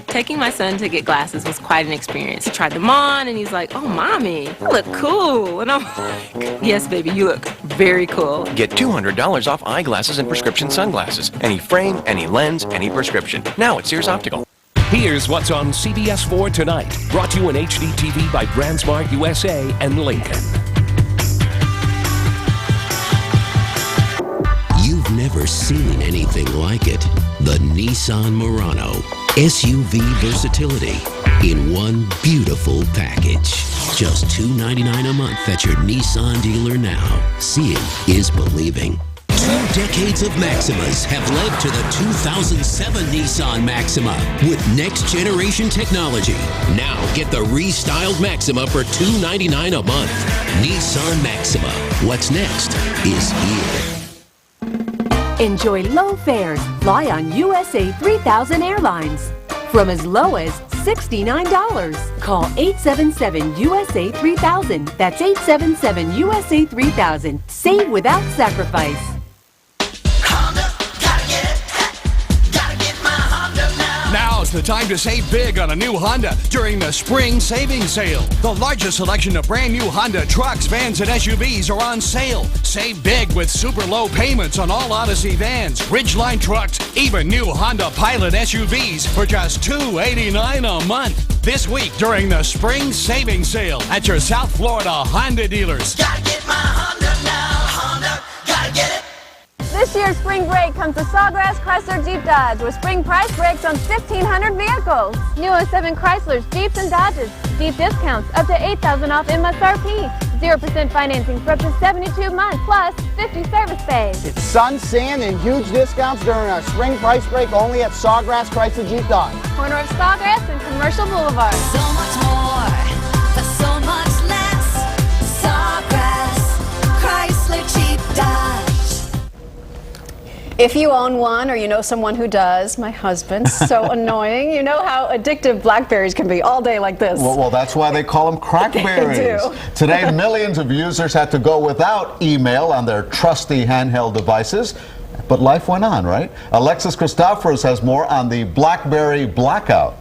S8: Taking my son to get glasses was quite an experience. He tried them on and he's like, "Oh, mommy, I look cool." And I'm like, "Yes, baby, you look very cool."
S9: Get $200 off eyeglasses and prescription sunglasses. Any frame, any lens, any prescription. Now at Sears Optical.
S25: Here's what's on CBS 4 tonight. Brought to you in HD TV by BrandSmart USA and Lincoln.
S27: You've never seen anything like it. The Nissan Murano. SUV versatility in one beautiful package. Just $299 a month at your Nissan dealer now. Seeing is believing. 2 decades of Maximas have led to the 2007 Nissan Maxima with next-generation technology. Now get the restyled Maxima for $299 a month. Nissan Maxima. What's next is here.
S30: Enjoy low fares. Fly on USA 3000 Airlines. From as low as $69. Call 877-USA-3000. That's 877-USA-3000. Save without sacrifice.
S31: Now's the time to save big on a new Honda during the spring savings sale. The largest selection of brand new Honda trucks, vans, and SUVs are on sale. Save big with super low payments on all Odyssey vans, Ridgeline trucks, even new Honda Pilot SUVs for just $289 a month. This week during the spring savings sale at your South Florida Honda dealers.
S32: Gotta get my Honda now. Honda, gotta get it.
S33: This year's spring break comes to Sawgrass Chrysler Jeep Dodge with spring price breaks on 1,500 vehicles. New 07 Chryslers, Jeeps, and Dodges. Deep discounts up to $8,000 off MSRP. 0% financing for up to 72 months, plus 50 service bays.
S34: It's sun, sand, and huge discounts during our spring price break only at Sawgrass Chrysler Jeep Dodge.
S33: Corner of Sawgrass and Commercial Boulevard.
S32: So much more for so much less. Sawgrass Chrysler Jeep Dodge.
S6: If you own one or you know someone who does, my husband, so annoying. You know how addictive BlackBerries can be all day like this.
S1: Well, that's why they call them crackberries.
S6: They do.
S1: Today, millions of users had to go without email on their trusty handheld devices. But life went on, right? Alexis Christoforous has more on the BlackBerry blackout.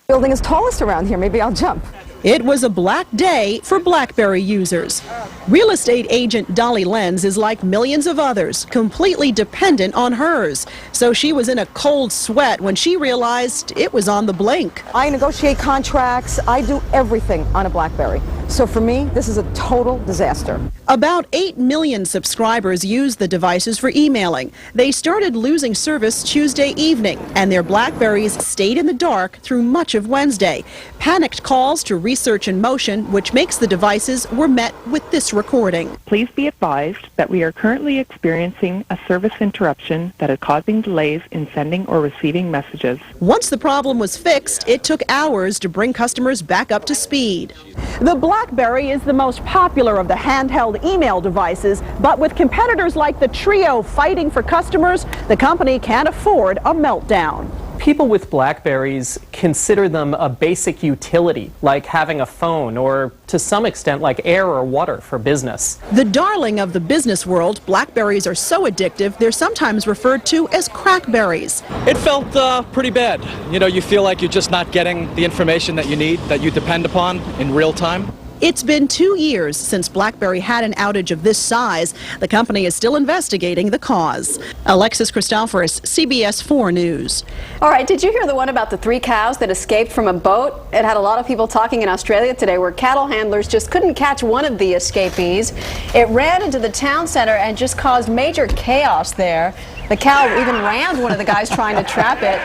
S35: Building is tallest around here. Maybe I'll jump. It was a black day for BlackBerry users. Real estate agent Dolly Lenz is like millions of others, completely dependent on hers. So she was in a cold sweat when she realized it was on the blink.
S2: I negotiate contracts. I do everything on a BlackBerry. So for me, this is a total disaster.
S35: About 8 million subscribers use the devices for emailing. They started losing service Tuesday evening, and their BlackBerries stayed in the dark through much of Wednesday. Panicked calls to Research in Motion, which makes the devices, were met with this recording.
S10: Please be advised that we are currently experiencing a service interruption that is causing delays in sending or receiving messages.
S35: Once the problem was fixed, it took hours to bring customers back up to speed.
S2: The BlackBerry is the most popular of the handheld email devices, but with competitors like the Trio fighting for customers, the company can't afford a meltdown.
S11: People with BlackBerries consider them a basic utility, like having a phone, or to some extent like air or water for business.
S35: The darling of the business world, BlackBerries are so addictive, they're sometimes referred to as crackberries.
S12: It felt pretty bad. You know, you feel like you're just not getting the information that you need, that you depend upon in real time.
S35: It's been 2 years since BlackBerry had an outage of this size. The company is still investigating the cause. Alexis Christoforous, CBS 4 News.
S6: All right, did you hear the one about the 3 cows that escaped from a boat? It had a lot of people talking in Australia today, where cattle handlers just couldn't catch one of the escapees. It ran into the town center and just caused major chaos there. The cow even rammed one of the guys trying to trap it.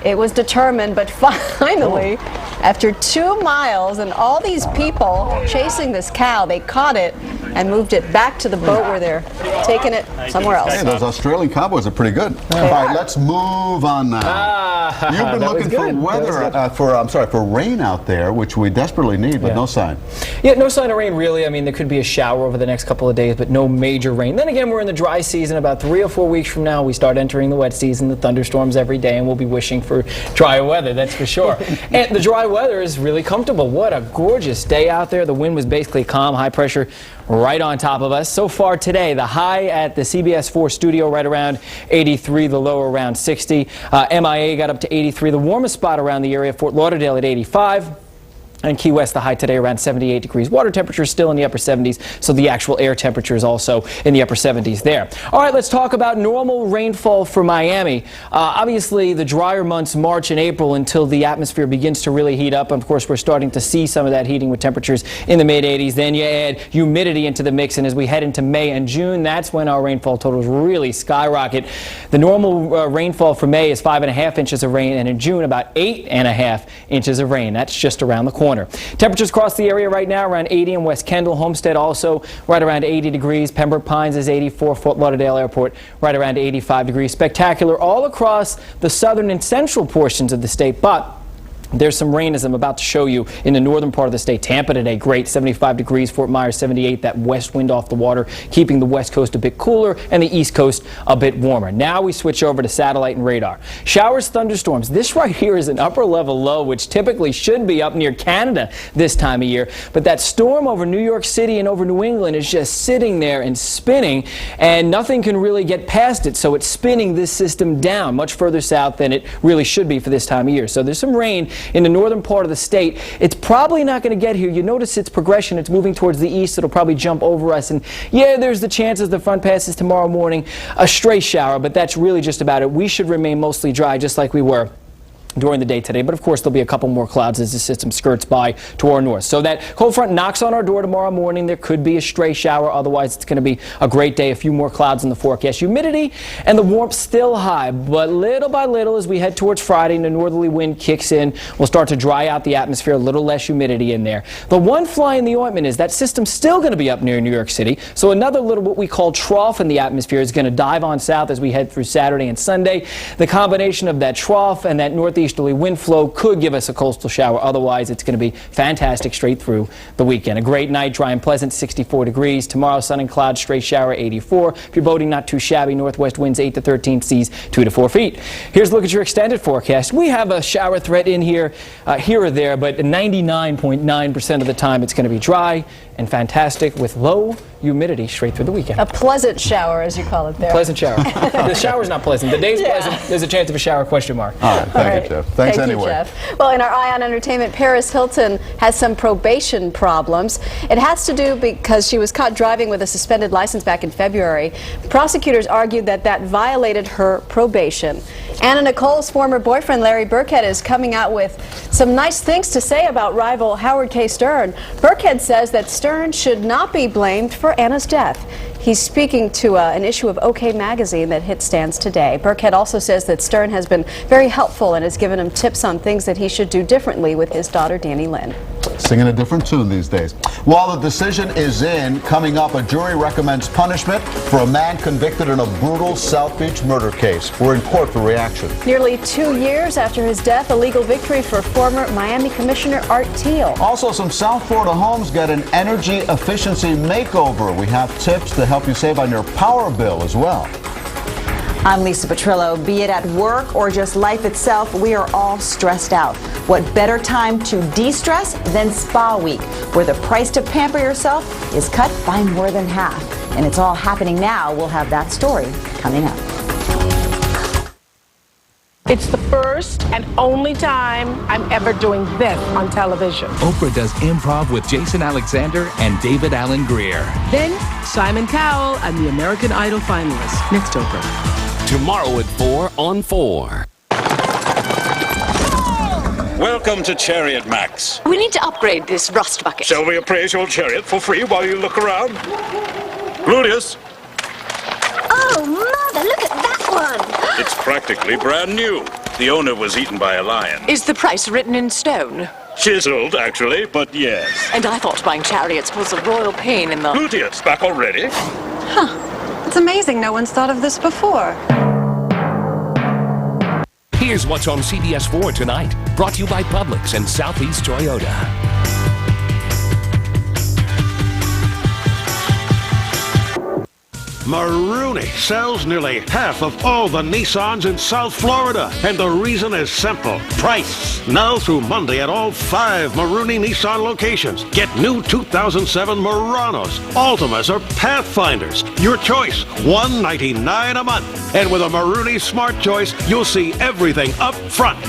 S6: It was determined, but finally, after 2 miles and all these people chasing this cow, they caught it and moved it back to the boat where they're taking it somewhere else.
S1: Hey, those Australian cowboys are pretty good. All right, let's move on now. You've been looking for weather, for rain out there, which we desperately need, but no sign.
S3: Yeah, no sign of rain really. I mean, there could be a shower over the next couple of days, but no major rain. Then again, we're in the dry season. About 3 or 4 weeks from now, we start entering the wet season, the thunderstorms every day, and we'll be wishing for drier weather, that's for sure. And the dry weather is really comfortable. What a gorgeous day out there. The wind was basically calm, high pressure right on top of us. So far today, the high at the CBS 4 studio right around 83, the low around 60. MIA got up to 83. The warmest spot around the area, Fort Lauderdale at 85. And Key West, the high today around 78 degrees. Water temperature is still in the upper 70s, so the actual air temperature is also in the upper 70s there. All right, let's talk about normal rainfall for Miami. Obviously, the drier months, March and April, until the atmosphere begins to really heat up. Of course, we're starting to see some of that heating with temperatures in the mid-80s. Then you add humidity into the mix, and as we head into May and June, that's when our rainfall totals really skyrocket. The normal rainfall for May is 5.5 inches of rain, and in June, about 8.5 inches of rain. That's just around the corner. Temperatures across the area right now around 80 in West Kendall. Homestead also right around 80 degrees. Pembroke Pines is 84. Fort Lauderdale Airport right around 85 degrees. Spectacular all across the southern and central portions of the state, but there's some rain, as I'm about to show you, in the northern part of the state. Tampa today, great, 75 degrees. Fort Myers, 78. That west wind off the water, keeping the west coast a bit cooler and the east coast a bit warmer. Now we switch over to satellite and radar. Showers, thunderstorms. This right here is an upper level low, which typically should be up near Canada this time of year. But that storm over New York City and over New England is just sitting there and spinning, and nothing can really get past it. So it's spinning this system down much further south than it really should be for this time of year. So there's some rain in the northern part of the state. It's probably not going to get here. You notice its progression. It's moving towards the east. It'll probably jump over us. And yeah, there's the chances the front passes tomorrow morning, a stray shower, but that's really just about it. We should remain mostly dry, just like we were during the day today, but of course there'll be a couple more clouds as the system skirts by to our north. So that cold front knocks on our door tomorrow morning. There could be a stray shower. Otherwise, it's going to be a great day. A few more clouds in the forecast. Humidity and the warmth still high, but little by little as we head towards Friday and the northerly wind kicks in, we'll start to dry out the atmosphere, a little less humidity in there. The one fly in the ointment is that system's still going to be up near New York City, so another little what we call trough in the atmosphere is going to dive on south as we head through Saturday and Sunday. The combination of that trough and that northeasterly wind flow could give us a coastal shower. Otherwise, it's going to be fantastic straight through the weekend. A great night, dry and pleasant, 64 degrees. Tomorrow, sun and clouds, stray shower, 84. If you're boating, not too shabby. Northwest winds 8 to 13, seas 2 to 4 feet. Here's a look at your extended forecast. We have a shower threat in here, here or there, but 99.9% of the time it's going to be dry and fantastic with low humidity straight through the weekend.
S6: A pleasant shower, as you call it there.
S3: Pleasant shower. The shower's not pleasant. The day's pleasant. There's a chance of a shower, question mark.
S1: All right, thank you, Jeff. Thanks
S6: Thank
S1: anyway.
S6: you, Jeff. Well, in our Eye on Entertainment, Paris Hilton has some probation problems. It has to do because she was caught driving with a suspended license back in February. Prosecutors argued that that violated her probation. Anna Nicole's former boyfriend, Larry Burkhead, is coming out with some nice things to say about rival Howard K. Stern. Burkhead says that Stern should not be blamed for Anna's death. He's speaking to an issue of OK Magazine that hit stands today. Burkhead also says that Stern has been very helpful and has given him tips on things that he should do differently with his daughter, Danny Lynn.
S1: Singing a different tune these days. While the decision is in, coming up, a jury recommends punishment for a man convicted in a brutal South Beach murder case. We're in court for reaction.
S6: Nearly 2 years after his death, a legal victory for former Miami Commissioner Art Thiel.
S1: Also, some South Florida homes get an energy efficiency makeover. We have tips to help you save on your power bill as well.
S5: I'm Lisa Petrillo. Be it at work or just life itself, we are all stressed out. What better time to de-stress than Spa Week, where the price to pamper yourself is cut by more than half. And it's all happening now. We'll have that story coming up.
S13: It's the first and only time I'm ever doing this on television.
S14: Oprah does improv with Jason Alexander and David Alan Greer.
S13: Then Simon Cowell and the American Idol finalists. Next Oprah.
S25: Tomorrow at 4 on 4.
S15: Welcome to Chariot Max.
S16: We need to upgrade this rust bucket.
S15: Shall we appraise your chariot for free while you look around? Gluteus.
S16: Oh, Mother, look at that one.
S15: It's practically brand new. The owner was eaten by a lion.
S16: Is the price written in stone?
S15: Chiseled, actually, but yes.
S16: And I thought buying chariots was a royal pain in the...
S15: Gluteus, back already?
S16: Huh. It's amazing no one's thought of this before.
S25: Here's what's on CBS 4 tonight. Brought to you by Publix and Southeast Toyota.
S17: Maruni sells nearly half of all the Nissans in South Florida. And the reason is simple. Price. Now through Monday at all 5 Maruni Nissan locations. Get new 2007 Muranos, Altimas, or Pathfinders. Your choice. $199 a month. And with a Maruni Smart Choice, you'll see everything up front.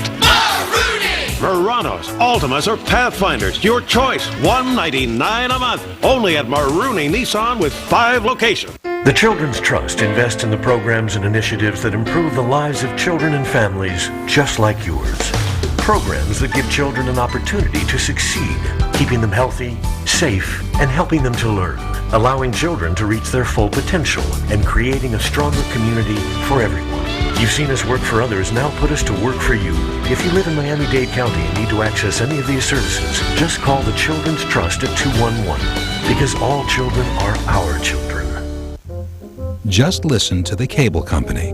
S17: Muranos, Altimas, or Pathfinders. Your choice. $199 a month. Only at Maruni Nissan with 5 locations.
S19: The Children's Trust invests in the programs and initiatives that improve the lives of children and families just like yours. Programs that give children an opportunity to succeed, keeping them healthy, safe, and helping them to learn, allowing children to reach their full potential, and creating a stronger community for everyone. You've seen us work for others, now put us to work for you. If you live in Miami-Dade County and need to access any of these services, just call the Children's Trust at 211, because all children are our children.
S20: Just listen to the cable company.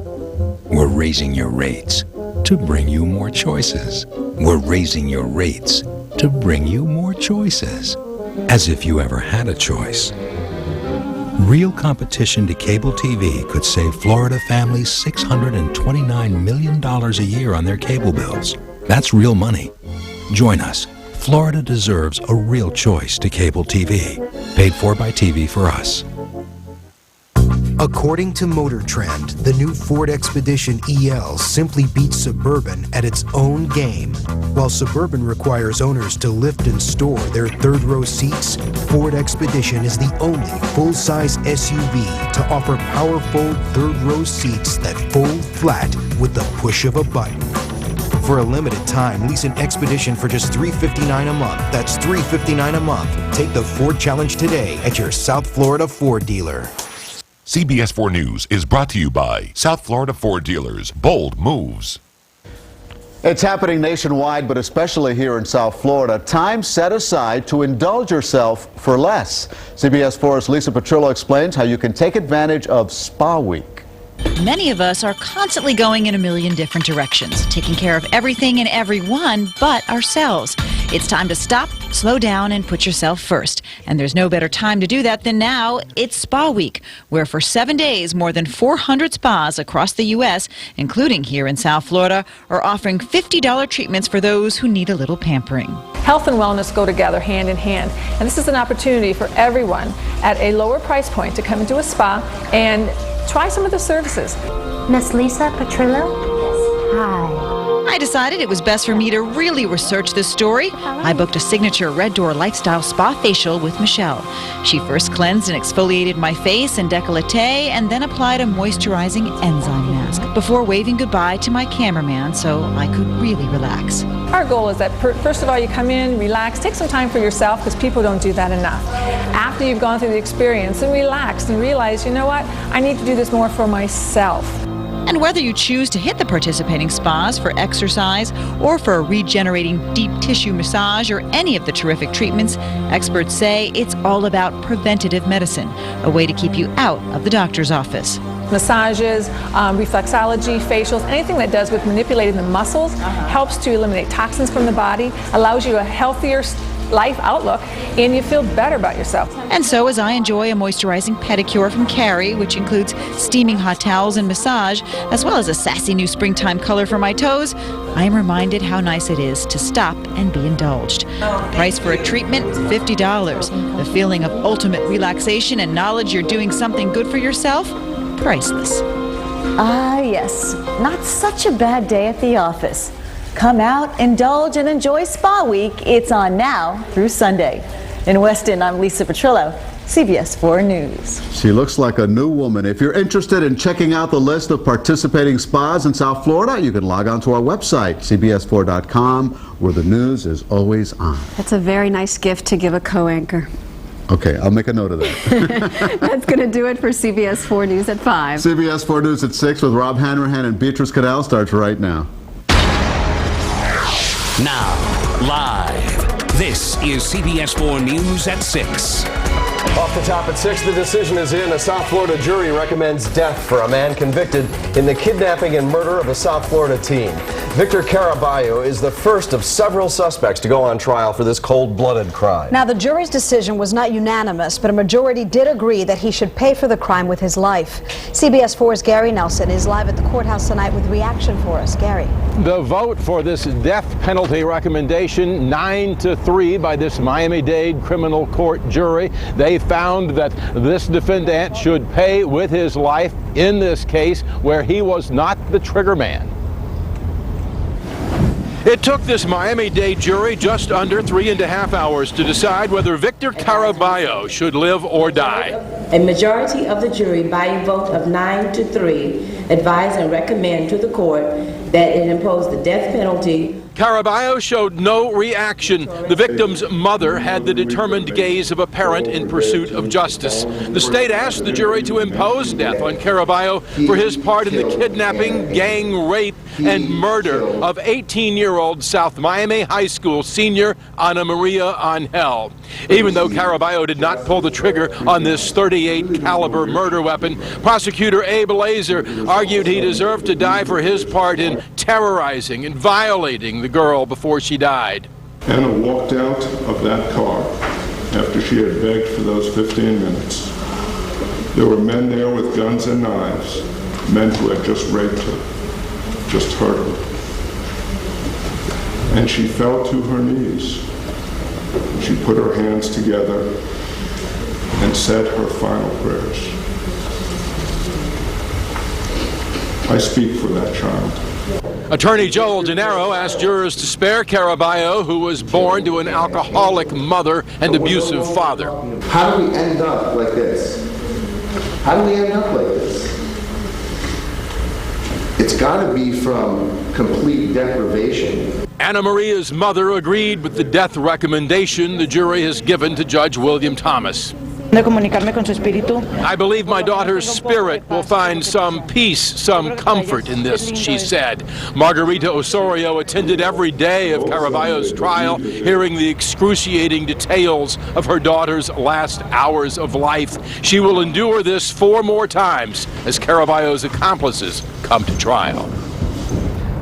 S20: We're raising your rates to bring you more choices. We're raising your rates to bring you more choices. As if you ever had a choice. Real competition to cable TV could save Florida families $629 million a year on their cable bills. That's real money. Join us. Florida deserves a real choice to cable TV. Paid for by TV for Us.
S21: According to Motor Trend, the new Ford Expedition EL simply beats Suburban at its own game. While Suburban requires owners to lift and store their third-row seats, Ford Expedition is the only full-size SUV to offer powerful third-row seats that fold flat with the push of a button. For a limited time, lease an Expedition for just $359 a month. That's $359 a month. Take the Ford Challenge today at your South Florida Ford dealer.
S22: CBS 4 News is brought to you by South Florida Ford Dealers. Bold moves.
S1: It's happening nationwide, but especially here in South Florida. Time set aside to indulge yourself for less. CBS 4's Lisa Petrillo explains how you can take advantage of Spa Week.
S23: Many of us are constantly going in a million different directions, taking care of everything and everyone but ourselves. It's time to stop, slow down, and put yourself first. And there's no better time to do that than now. It's Spa Week, where for 7 days, more than 400 spas across the U.S., including here in South Florida, are offering $50 treatments for those who need a little pampering.
S4: Health and wellness go together hand in hand, and this is an opportunity for everyone at a lower price point to come into a spa and try some of the services.
S16: Miss Lisa Petrillo? Yes. Hi.
S23: I decided it was best for me to really research this story. I booked a signature Red Door Lifestyle Spa facial with Michelle. She first cleansed and exfoliated my face and décolleté and then applied a moisturizing enzyme mask before waving goodbye to my cameraman so I could really relax.
S4: Our goal is that first of all, you come in, relax, take some time for yourself because people don't do that enough. After you've gone through the experience, and relax and realize, you know what, I need to do this more for myself.
S23: And whether you choose to hit the participating spas for exercise or for a regenerating deep tissue massage or any of the terrific treatments, experts say it's all about preventative medicine, a way to keep you out of the doctor's office.
S4: Massages, reflexology, facials, anything that does with manipulating the muscles helps to eliminate toxins from the body, allows you a healthier life outlook, and you feel better about yourself.
S23: And so as I enjoy a moisturizing pedicure from Carrie, which includes steaming hot towels and massage, as well as a sassy new springtime color for my toes, I am reminded how nice it is to stop and be indulged. The price for a treatment, $50. The feeling of ultimate relaxation and knowledge you're doing something good for yourself, priceless.
S5: Ah, yes. Not such a bad day at the office. Come out, indulge, and enjoy Spa Week. It's on now through Sunday. In Weston, I'm Lisa Petrillo, CBS 4 News.
S1: She looks like a new woman. If you're interested in checking out the list of participating spas in South Florida, you can log on to our website, cbs4.com, where the news is always on.
S6: That's a very nice gift to give a co-anchor.
S1: Okay, I'll make a note of that.
S6: That's going to do it for CBS 4 News at 5.
S1: CBS 4 News at 6 with Rob Hanrahan and Beatrice Cadell starts right now.
S25: Now, live, this is CBS 4 News at 6.
S7: Off the top at 6, the decision is in. A South Florida jury recommends death for a man convicted in the kidnapping and murder of a South Florida teen. Victor Caraballo is the first of several suspects to go on trial for this cold-blooded crime.
S8: Now, the jury's decision was not unanimous, but a majority did agree that he should pay for the crime with his life. CBS 4's Gary Nelson is live at the courthouse tonight with reaction for us. Gary.
S9: The vote for this death penalty recommendation, 9-3 by this Miami-Dade criminal court jury. They found that this defendant should pay with his life in this case where he was not the trigger man. It took this Miami-Dade jury just under 3.5 hours to decide whether Victor Caraballo should live or die.
S18: A majority of the jury, by a vote of 9-3, advise and recommend to the court that it impose the death penalty.
S9: Caraballo showed no reaction. The victim's mother had the determined gaze of a parent in pursuit of justice. The state asked the jury to impose death on Caraballo for his part in the kidnapping, gang rape, and murder of 18-year-old South Miami High School senior Ana Maria Angel. Even though Caraballo did not pull the trigger on this .38 caliber murder weapon, prosecutor Abe Lazer argued he deserved to die for his part in terrorizing and violating the girl before she died.
S24: Anna walked out of that car after she had begged for those 15 minutes. There were men there with guns and knives, men who had just raped her, just hurt her. And she fell to her knees. She put her hands together and said her final prayers. I speak for that child.
S9: Attorney Joel Gennaro asked jurors to spare Caraballo, who was born to an alcoholic mother and abusive father.
S26: How do we end up like this? How do we end up like this? It's got to be from complete deprivation.
S9: Ana Maria's mother agreed with the death recommendation the jury has given to Judge William Thomas. I believe my daughter's spirit will find some peace, some comfort in this, she said. Margarita Osorio attended every day of Caraballo's trial, hearing the excruciating details of her daughter's last hours of life. She will endure this 4 more times as Caraballo's accomplices come to trial.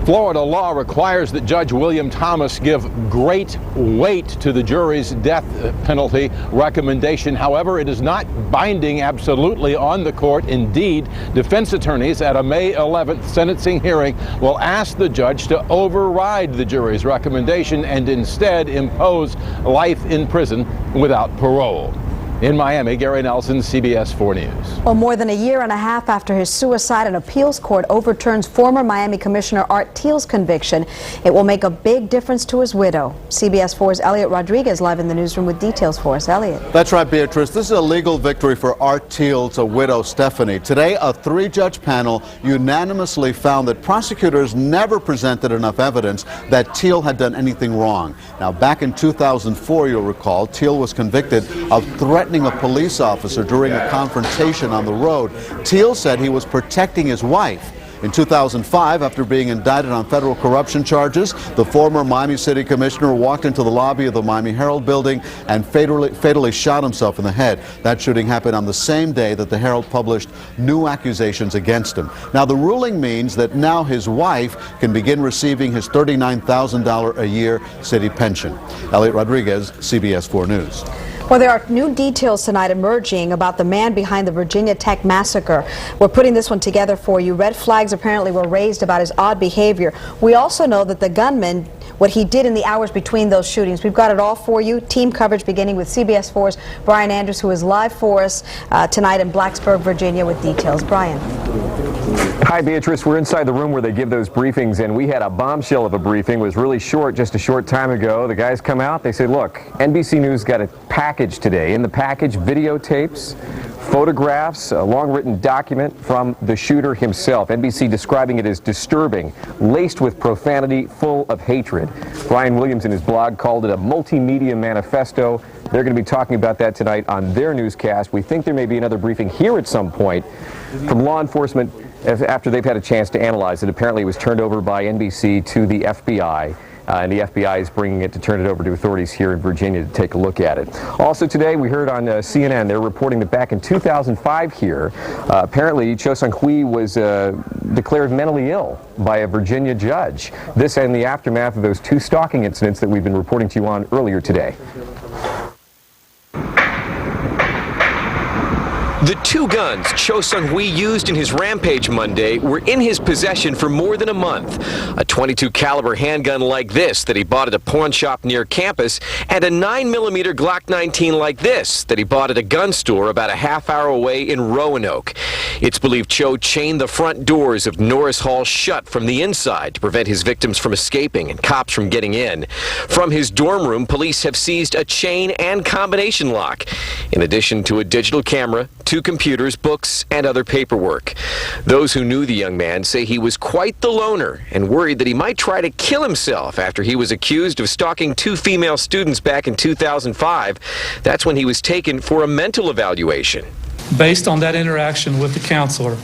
S9: Florida law requires that Judge William Thomas give great weight to the jury's death penalty recommendation. However, it is not binding absolutely on the court. Indeed, defense attorneys at a May 11th sentencing hearing will ask the judge to override the jury's recommendation and instead impose life in prison without parole. In Miami, Gary Nelson, CBS 4 News.
S8: Well, more than a year and a half after his suicide, an appeals court overturns former Miami Commissioner Art Thiel's conviction. It will make a big difference to his widow. CBS 4's Elliot Rodriguez live in the newsroom with details for us. Elliot.
S1: That's right, Beatrice. This is a legal victory for Art Thiel's widow, Stephanie. Today, a 3-judge panel unanimously found that prosecutors never presented enough evidence that Thiel had done anything wrong. Now, back in 2004, you'll recall, Thiel was convicted of threatening a police officer during a confrontation on the road. Thiel said he was protecting his wife. In 2005, after being indicted on federal corruption charges, the former Miami City Commissioner walked into the lobby of the Miami Herald building and fatally shot himself in the head. That shooting happened on the same day that the Herald published new accusations against him. Now, the ruling means that now his wife can begin receiving his $39,000 a year city pension. Elliot Rodriguez, CBS 4 News.
S8: Well, there are new details tonight emerging about the man behind the Virginia Tech massacre. We're putting this one together for you. Red flags apparently were raised about his odd behavior. We also know that the gunman, what he did in the hours between those shootings. We've got it all for you. Team coverage beginning with CBS 4's Brian Andrews, who is live for us tonight in Blacksburg, Virginia, with details. Brian.
S2: Hi, Beatrice. We're inside the room where they give those briefings, and we had a bombshell of a briefing. It was really short, just a short time ago. The guys come out. They say, look, NBC News got a package today. In the package, videotapes, photographs, a long-written document from the shooter himself. NBC describing it as disturbing, laced with profanity, full of hatred. Brian Williams in his blog called it a multimedia manifesto. They're going to be talking about that tonight on their newscast. We think there may be another briefing here at some point from law enforcement after they've had a chance to analyze it. Apparently it was turned over by NBC to the FBI. And the FBI is bringing it to turn it over to authorities here in Virginia to take a look at it. Also today, we heard on CNN, they're reporting that back in 2005 here, apparently Cho Seung-hui was declared mentally ill by a Virginia judge. This in the aftermath of those 2 stalking incidents that we've been reporting to you on earlier today.
S3: The 2 guns Cho Seung-hui used in his rampage Monday were in his possession for more than a month. A .22 caliber handgun like this that he bought at a pawn shop near campus, and a 9mm Glock 19 like this that he bought at a gun store about a half-hour away in Roanoke. It's believed Cho chained the front doors of Norris Hall shut from the inside to prevent his victims from escaping and cops from getting in. From his dorm room, police have seized a chain and combination lock, in addition to a digital camera, 2 computers, books, and other paperwork. Those who knew the young man say he was quite the loner and worried that he might try to kill himself after he was accused of stalking 2 female students back in 2005. That's when he was taken for a mental evaluation.
S10: Based on that interaction with the counselor,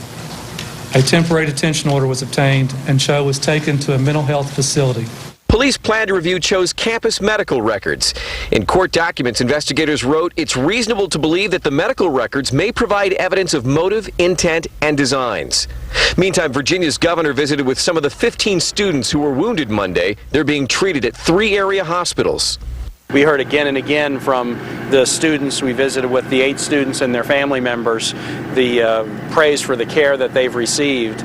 S10: a temporary detention order was obtained and Cho was taken to a mental health facility.
S3: Police plan to review Cho's campus medical records. In court documents, investigators wrote it's reasonable to believe that the medical records may provide evidence of motive, intent, and designs. Meantime, Virginia's governor visited with some of the 15 students who were wounded Monday. They're being treated at 3 area hospitals.
S11: We heard again and again from the students. We visited with the 8 students and their family members, the praise for the care that they've received.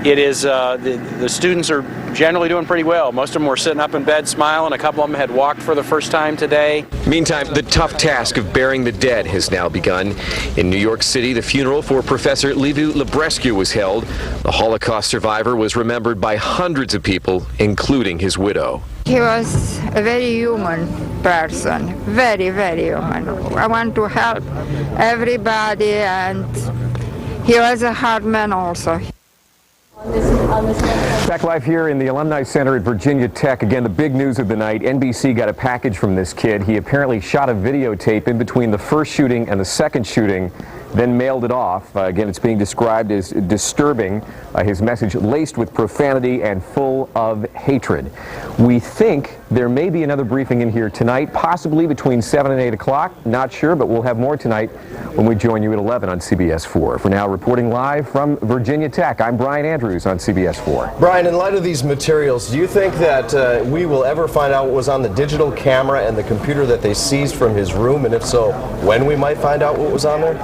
S11: The students are generally doing pretty well. Most of them were sitting up in bed smiling. A couple of them had walked for the first time today.
S3: Meantime, the tough task of burying the dead has now begun. In New York City, the funeral for Professor Liviu Librescu was held. The Holocaust survivor was remembered by hundreds of people, including his widow.
S12: He was a very human person, very, very human. I want to help everybody, and he was a hard man also.
S2: Back live here in the Alumni Center at Virginia Tech. Again, the big news of the night. NBC got a package from this kid. He apparently shot a videotape in between the first shooting and the second shooting then mailed it off. Again, it's being described as disturbing. His message laced with profanity and full of hatred. We think there may be another briefing in here tonight, possibly between 7 and 8 o'clock. Not sure, but we'll have more tonight when we join you at 11 on CBS 4. For now, reporting live from Virginia Tech, I'm Brian Andrews on CBS 4.
S7: Brian, in light of these materials, do you think that we will ever find out what was on the digital camera and the computer that they seized from his room? And if so, when we might find out what was on there?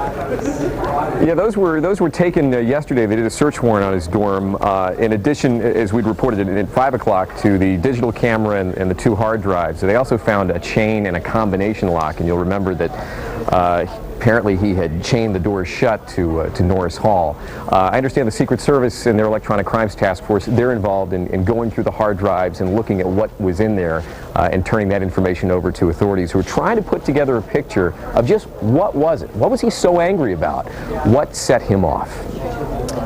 S2: Yeah, those were taken yesterday. They did a search warrant on his dorm. In addition, as we'd reported at 5 o'clock, to the digital camera and the 2 hard drives. They also found a chain and a combination lock, and you'll remember that apparently he had chained the doors shut to Norris Hall. I understand the Secret Service and their Electronic Crimes Task Force, they're involved in going through the hard drives and looking at what was in there and turning that information over to authorities who are trying to put together a picture of just what was it? What was he so angry about? What set him off?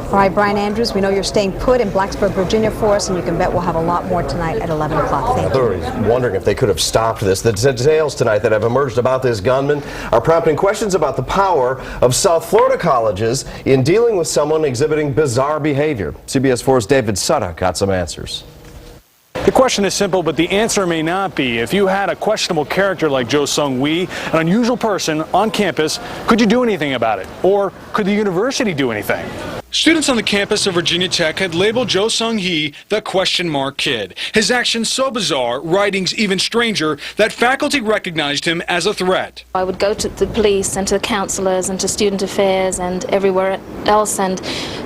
S8: All right, Brian Andrews, we know you're staying put in Blacksburg, Virginia for us, and you can bet we'll have a lot more tonight at 11 o'clock. Thank you.
S7: Authorities wondering if they could have stopped this. The details tonight that have emerged about this gunman are prompting questions about the power of South Florida colleges in dealing with someone exhibiting bizarre behavior. CBS 4's David Sutter got some answers.
S13: The question is simple, but the answer may not be. If you had a questionable character like Jo Sung-Hui, an unusual person on campus, could you do anything about it? Or could the university do anything?
S14: Students on the campus of Virginia Tech had labeled Jo Sung-Hui the question mark kid. His actions so bizarre, writings even stranger, that faculty recognized him as a threat.
S15: I would go to the police and to the counselors and to student affairs and everywhere else, and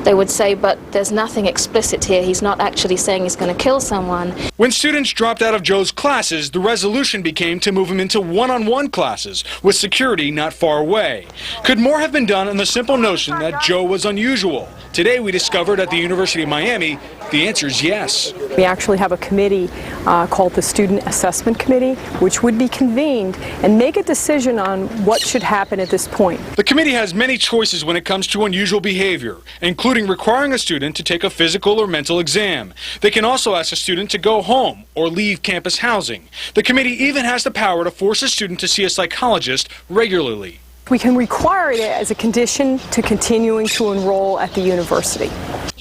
S15: they would say, but there's nothing explicit here. He's not actually saying he's going to kill someone.
S14: When students dropped out of Joe's classes, the resolution became to move him into one-on-one classes with security not far away. Could more have been done on the simple notion that Joe was unusual? Today we discovered at the University of Miami the answer is yes.
S17: We actually have a committee called the Student Assessment Committee, which would be convened and make a decision on what should happen at this point.
S14: The committee has many choices when it comes to unusual behavior, including requiring a student to take a physical or mental exam. They can also ask a student to go home or leave campus housing. The committee even has the power to force a student to see a psychologist regularly.
S17: We can require it as a condition to continuing to enroll at the university.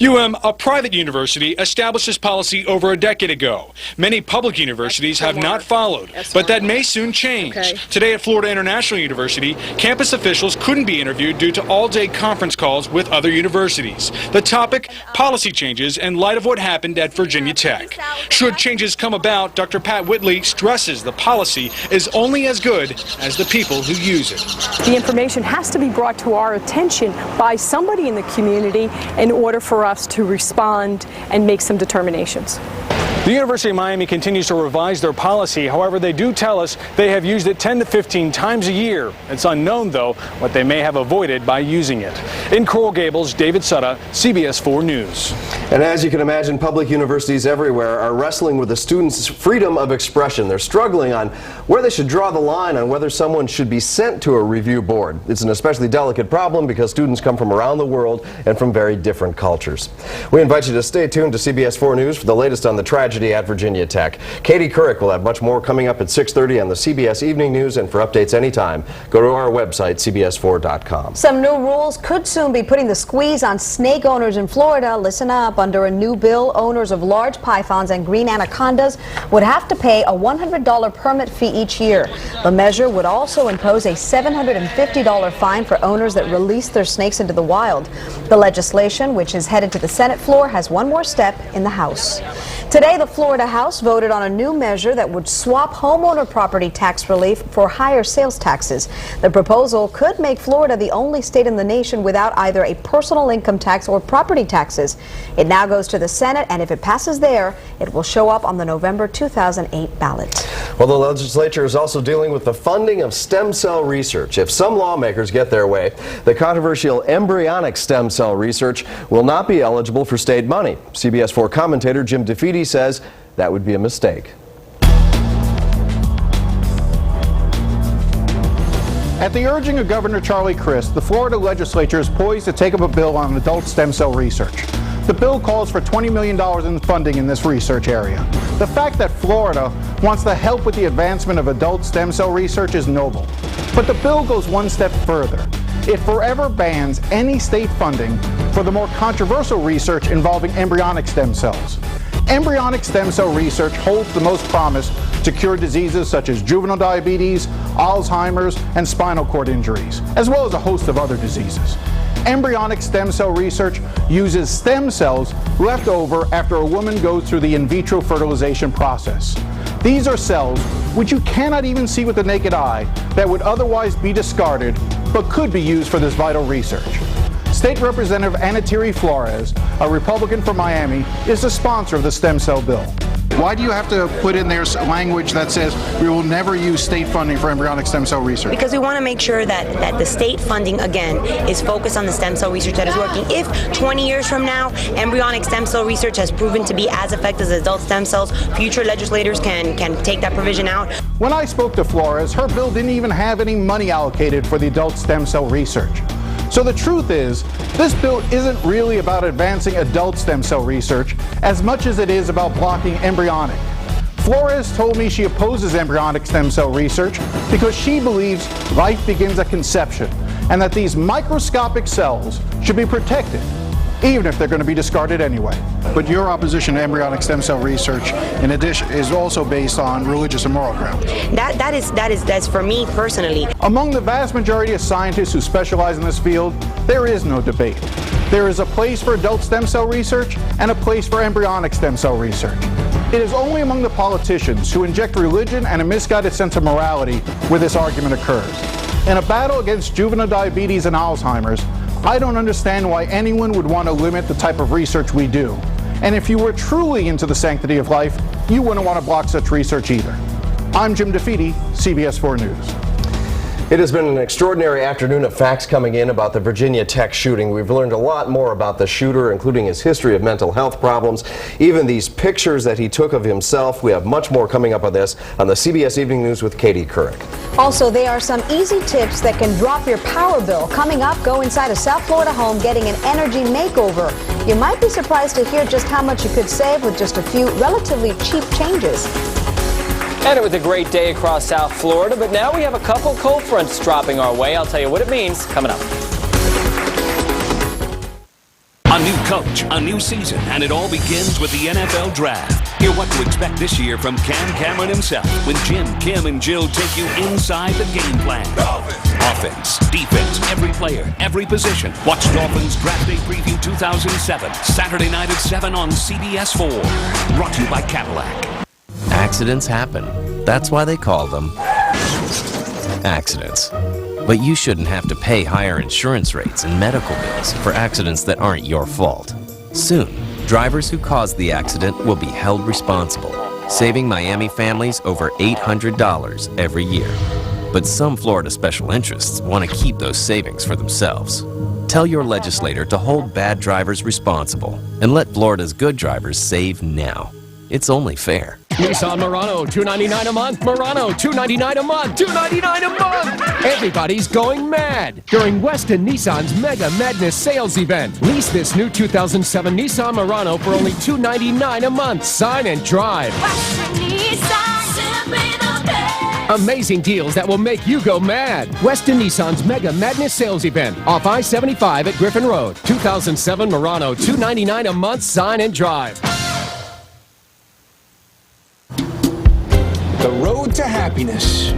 S14: UM, a private university, established this policy over a decade ago. Many public universities have not followed, but that may soon change. Today at Florida International University, campus officials couldn't be interviewed due to all-day conference calls with other universities. The topic, policy changes in light of what happened at Virginia Tech. Should changes come about, Dr. Pat Whitley stresses the policy is only as good as the people who use it.
S17: The information has to be brought to our attention by somebody in the community in order for us to respond and make some determinations.
S13: The University of Miami continues to revise their policy. However, they do tell us they have used it 10 to 15 times a year. It's unknown, though, what they may have avoided by using it. In Coral Gables, David Sutter, CBS 4 News.
S7: And as you can imagine, public universities everywhere are wrestling with the students' freedom of expression. They're struggling on where they should draw the line on whether someone should be sent to a review board. It's an especially delicate problem because students come from around the world and from very different cultures. We invite you to stay tuned to CBS 4 News for the latest on the tragedy at Virginia Tech. Katie Couric will have much more coming up at 6:30 on the CBS Evening News, and for updates anytime, go to our website, cbs4.com.
S8: Some new rules could soon be putting the squeeze on snake owners in Florida. Listen up. Under a new bill, owners of large pythons and green anacondas would have to pay a $100 permit fee each year. The measure would also impose a $750 fine for owners that release their snakes into the wild. The legislation, which is headed to the Senate floor, has one more step in the House. Today, the Florida House voted on a new measure that would swap homeowner property tax relief for higher sales taxes. The proposal could make Florida the only state in the nation without either a personal income tax or property taxes. It now goes to the Senate, and if it passes there, it will show up on the November 2008 ballot.
S7: Well, the legislature is also dealing with the funding of stem cell research. If some lawmakers get their way, the controversial embryonic stem cell research will not be eligible for state money. CBS 4 commentator Jim DeFede says that would be a mistake.
S19: At the urging of Governor Charlie Crist, the Florida legislature is poised to take up a bill on adult stem cell research. The bill calls for $20 million in funding in this research area. The fact that Florida wants to help with the advancement of adult stem cell research is noble. But the bill goes one step further. it forever bans any state funding for the more controversial research involving embryonic stem cells. Embryonic stem cell research holds the most promise to cure diseases such as juvenile diabetes, Alzheimer's, and spinal cord injuries, as well as a host of other diseases. Embryonic stem cell research uses stem cells left over after a woman goes through the in vitro fertilization process. These are cells which you cannot even see with the naked eye that would otherwise be discarded but could be used for this vital research. State Representative Anatiri Flores, a Republican from Miami, is the sponsor of the stem cell bill. Why do you have to put in there language that says we will never use state funding for embryonic stem cell research?
S4: Because we want to make sure that the state funding, again, is focused on the stem cell research that is working. If 20 years from now, embryonic stem cell research has proven to be as effective as adult stem cells, future legislators can take that provision out.
S19: When I spoke to Flores, her bill didn't even have any money allocated for the adult stem cell research. So the truth is, this bill isn't really about advancing adult stem cell research as much as it is about blocking embryonic. Flores told me she opposes embryonic stem cell research because she believes life begins at conception and that these microscopic cells should be protected, even if they're going to be discarded anyway. But your opposition to embryonic stem cell research, in addition, is also based on religious and moral grounds.
S4: That's for me personally.
S19: Among the vast majority of scientists who specialize in this field, there is no debate. There is a place for adult stem cell research and a place for embryonic stem cell research. It is only among the politicians who inject religion and a misguided sense of morality where this argument occurs. In a battle against juvenile diabetes and Alzheimer's, I don't understand why anyone would want to limit the type of research we do. And if you were truly into the sanctity of life, you wouldn't want to block such research either. I'm Jim DeFede, CBS 4 News.
S7: It has been an extraordinary afternoon of facts coming in about the Virginia Tech shooting. We've learned a lot more about the shooter, including his history of mental health problems, even these pictures that he took of himself. We have much more coming up on this on the CBS Evening News with Katie Couric.
S8: Also, there are some easy tips that can drop your power bill. Coming up, go inside a South Florida home getting an energy makeover. You might be surprised to hear just how much you could save with just a few relatively cheap changes.
S16: And it was a great day across South Florida, but now we have a couple cold fronts dropping our way. I'll tell you what it means coming up.
S25: A new coach, a new season, and it all begins with the NFL Draft. Hear what to expect this year from Cam Cameron himself when Jim, Kim, and Jill take you inside the game plan. Offense, defense, every player, every position. Watch Dolphins Draft Day Preview 2007, Saturday night at 7 on CBS 4. Brought to you by Cadillac.
S20: Accidents happen. That's why they call them accidents. But you shouldn't have to pay higher insurance rates and medical bills for accidents that aren't your fault. Soon, drivers who caused the accident will be held responsible, saving Miami families over $800 every year. But some Florida special interests want to keep those savings for themselves. Tell your legislator to hold bad drivers responsible and let Florida's good drivers save now. It's only fair.
S25: Nissan Murano, $299 a month. Murano, $299 a month. $299 a month. Everybody's going mad during Weston Nissan's Mega Madness sales event. Lease this new 2007 Nissan Murano for only $299 a month. Sign and drive.
S21: Weston Nissan, simply the best.
S25: Amazing deals that will make you go mad. Weston Nissan's Mega Madness sales event off I-75 at Griffin Road. 2007 Murano, $299 a month. Sign and drive.
S22: The road to happiness.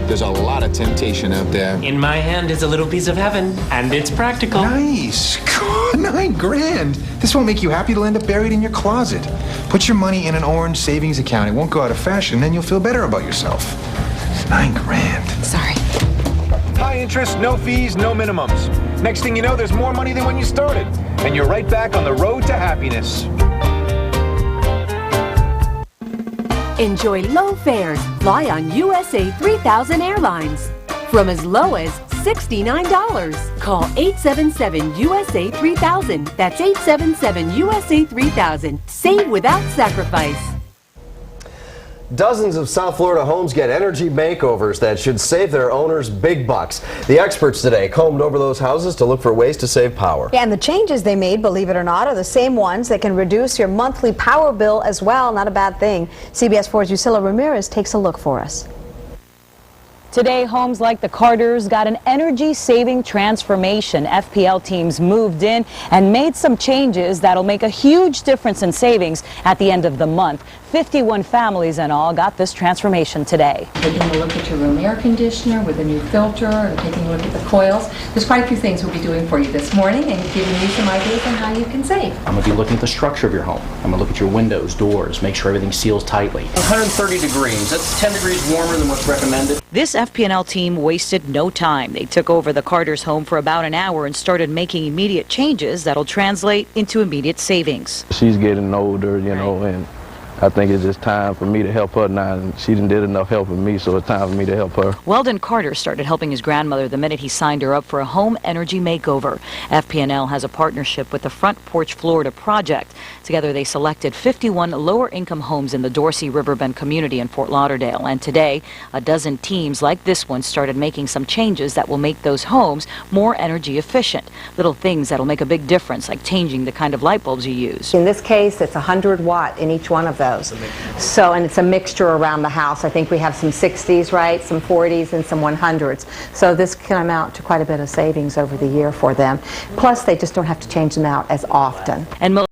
S22: There's a lot of temptation out there.
S23: In my hand is a little piece of heaven, and it's practical.
S22: Nice. God, $9 grand. This won't make you happy. It'll end up buried in your closet. Put your money in an orange savings account. It won't go out of fashion, then you'll feel better about yourself. $9 grand.
S8: Sorry.
S22: High interest, no fees, no minimums. Next thing you know, there's more money than when you started. And you're right back on the road to happiness.
S27: Enjoy low fares. Fly on USA 3000 Airlines. From as low as $69. Call 877-USA-3000. That's 877-USA-3000. Save without sacrifice.
S7: Dozens of South Florida homes get energy makeovers that should save their owners big bucks. The experts today combed over those houses to look for ways to save power.
S8: Yeah, and the changes they made, believe it or not, are the same ones that can reduce your monthly power bill as well. Not a bad thing. CBS 4's Yusila Ramirez takes a look for us.
S1: Today, homes like the Carters got an energy-saving transformation. FPL teams moved in and made some changes that'll make a huge difference in savings at the end of the month. 51 families in all got this transformation today.
S5: Taking a look at your room air conditioner with a new filter and taking a look at the coils. There's quite a few things we'll be doing for you this morning and giving you some ideas on how you can save.
S6: I'm going to be looking at the structure of your home. I'm going to look at your windows, doors, make sure everything seals tightly. 130 degrees. That's 10 degrees warmer than what's recommended.
S1: This FP&L team wasted no time. They took over the Carters' home for about an hour and started making immediate changes that'll translate into immediate savings.
S9: She's getting older, you know, and I think it's just time for me to help her now, and she didn't did enough helping me, so it's time for me to help her.
S1: Weldon Carter started helping his grandmother the minute he signed her up for a home energy makeover. FP&L has a partnership with the Front Porch Florida Project. Together they selected 51 lower-income homes in the Dorsey Riverbend community in Fort Lauderdale. And today, a dozen teams like this one started making some changes that will make those homes more energy efficient. Little things that'll make a big difference, like changing the kind of light bulbs you use.
S18: In this case, it's 100 watt in each one of those. So, and it's a mixture around the house. I think we have some 60s, right, some 40s, and some 100s. So this can amount to quite a bit of savings over the year for them. Plus, they just don't have to change them out as often.
S1: And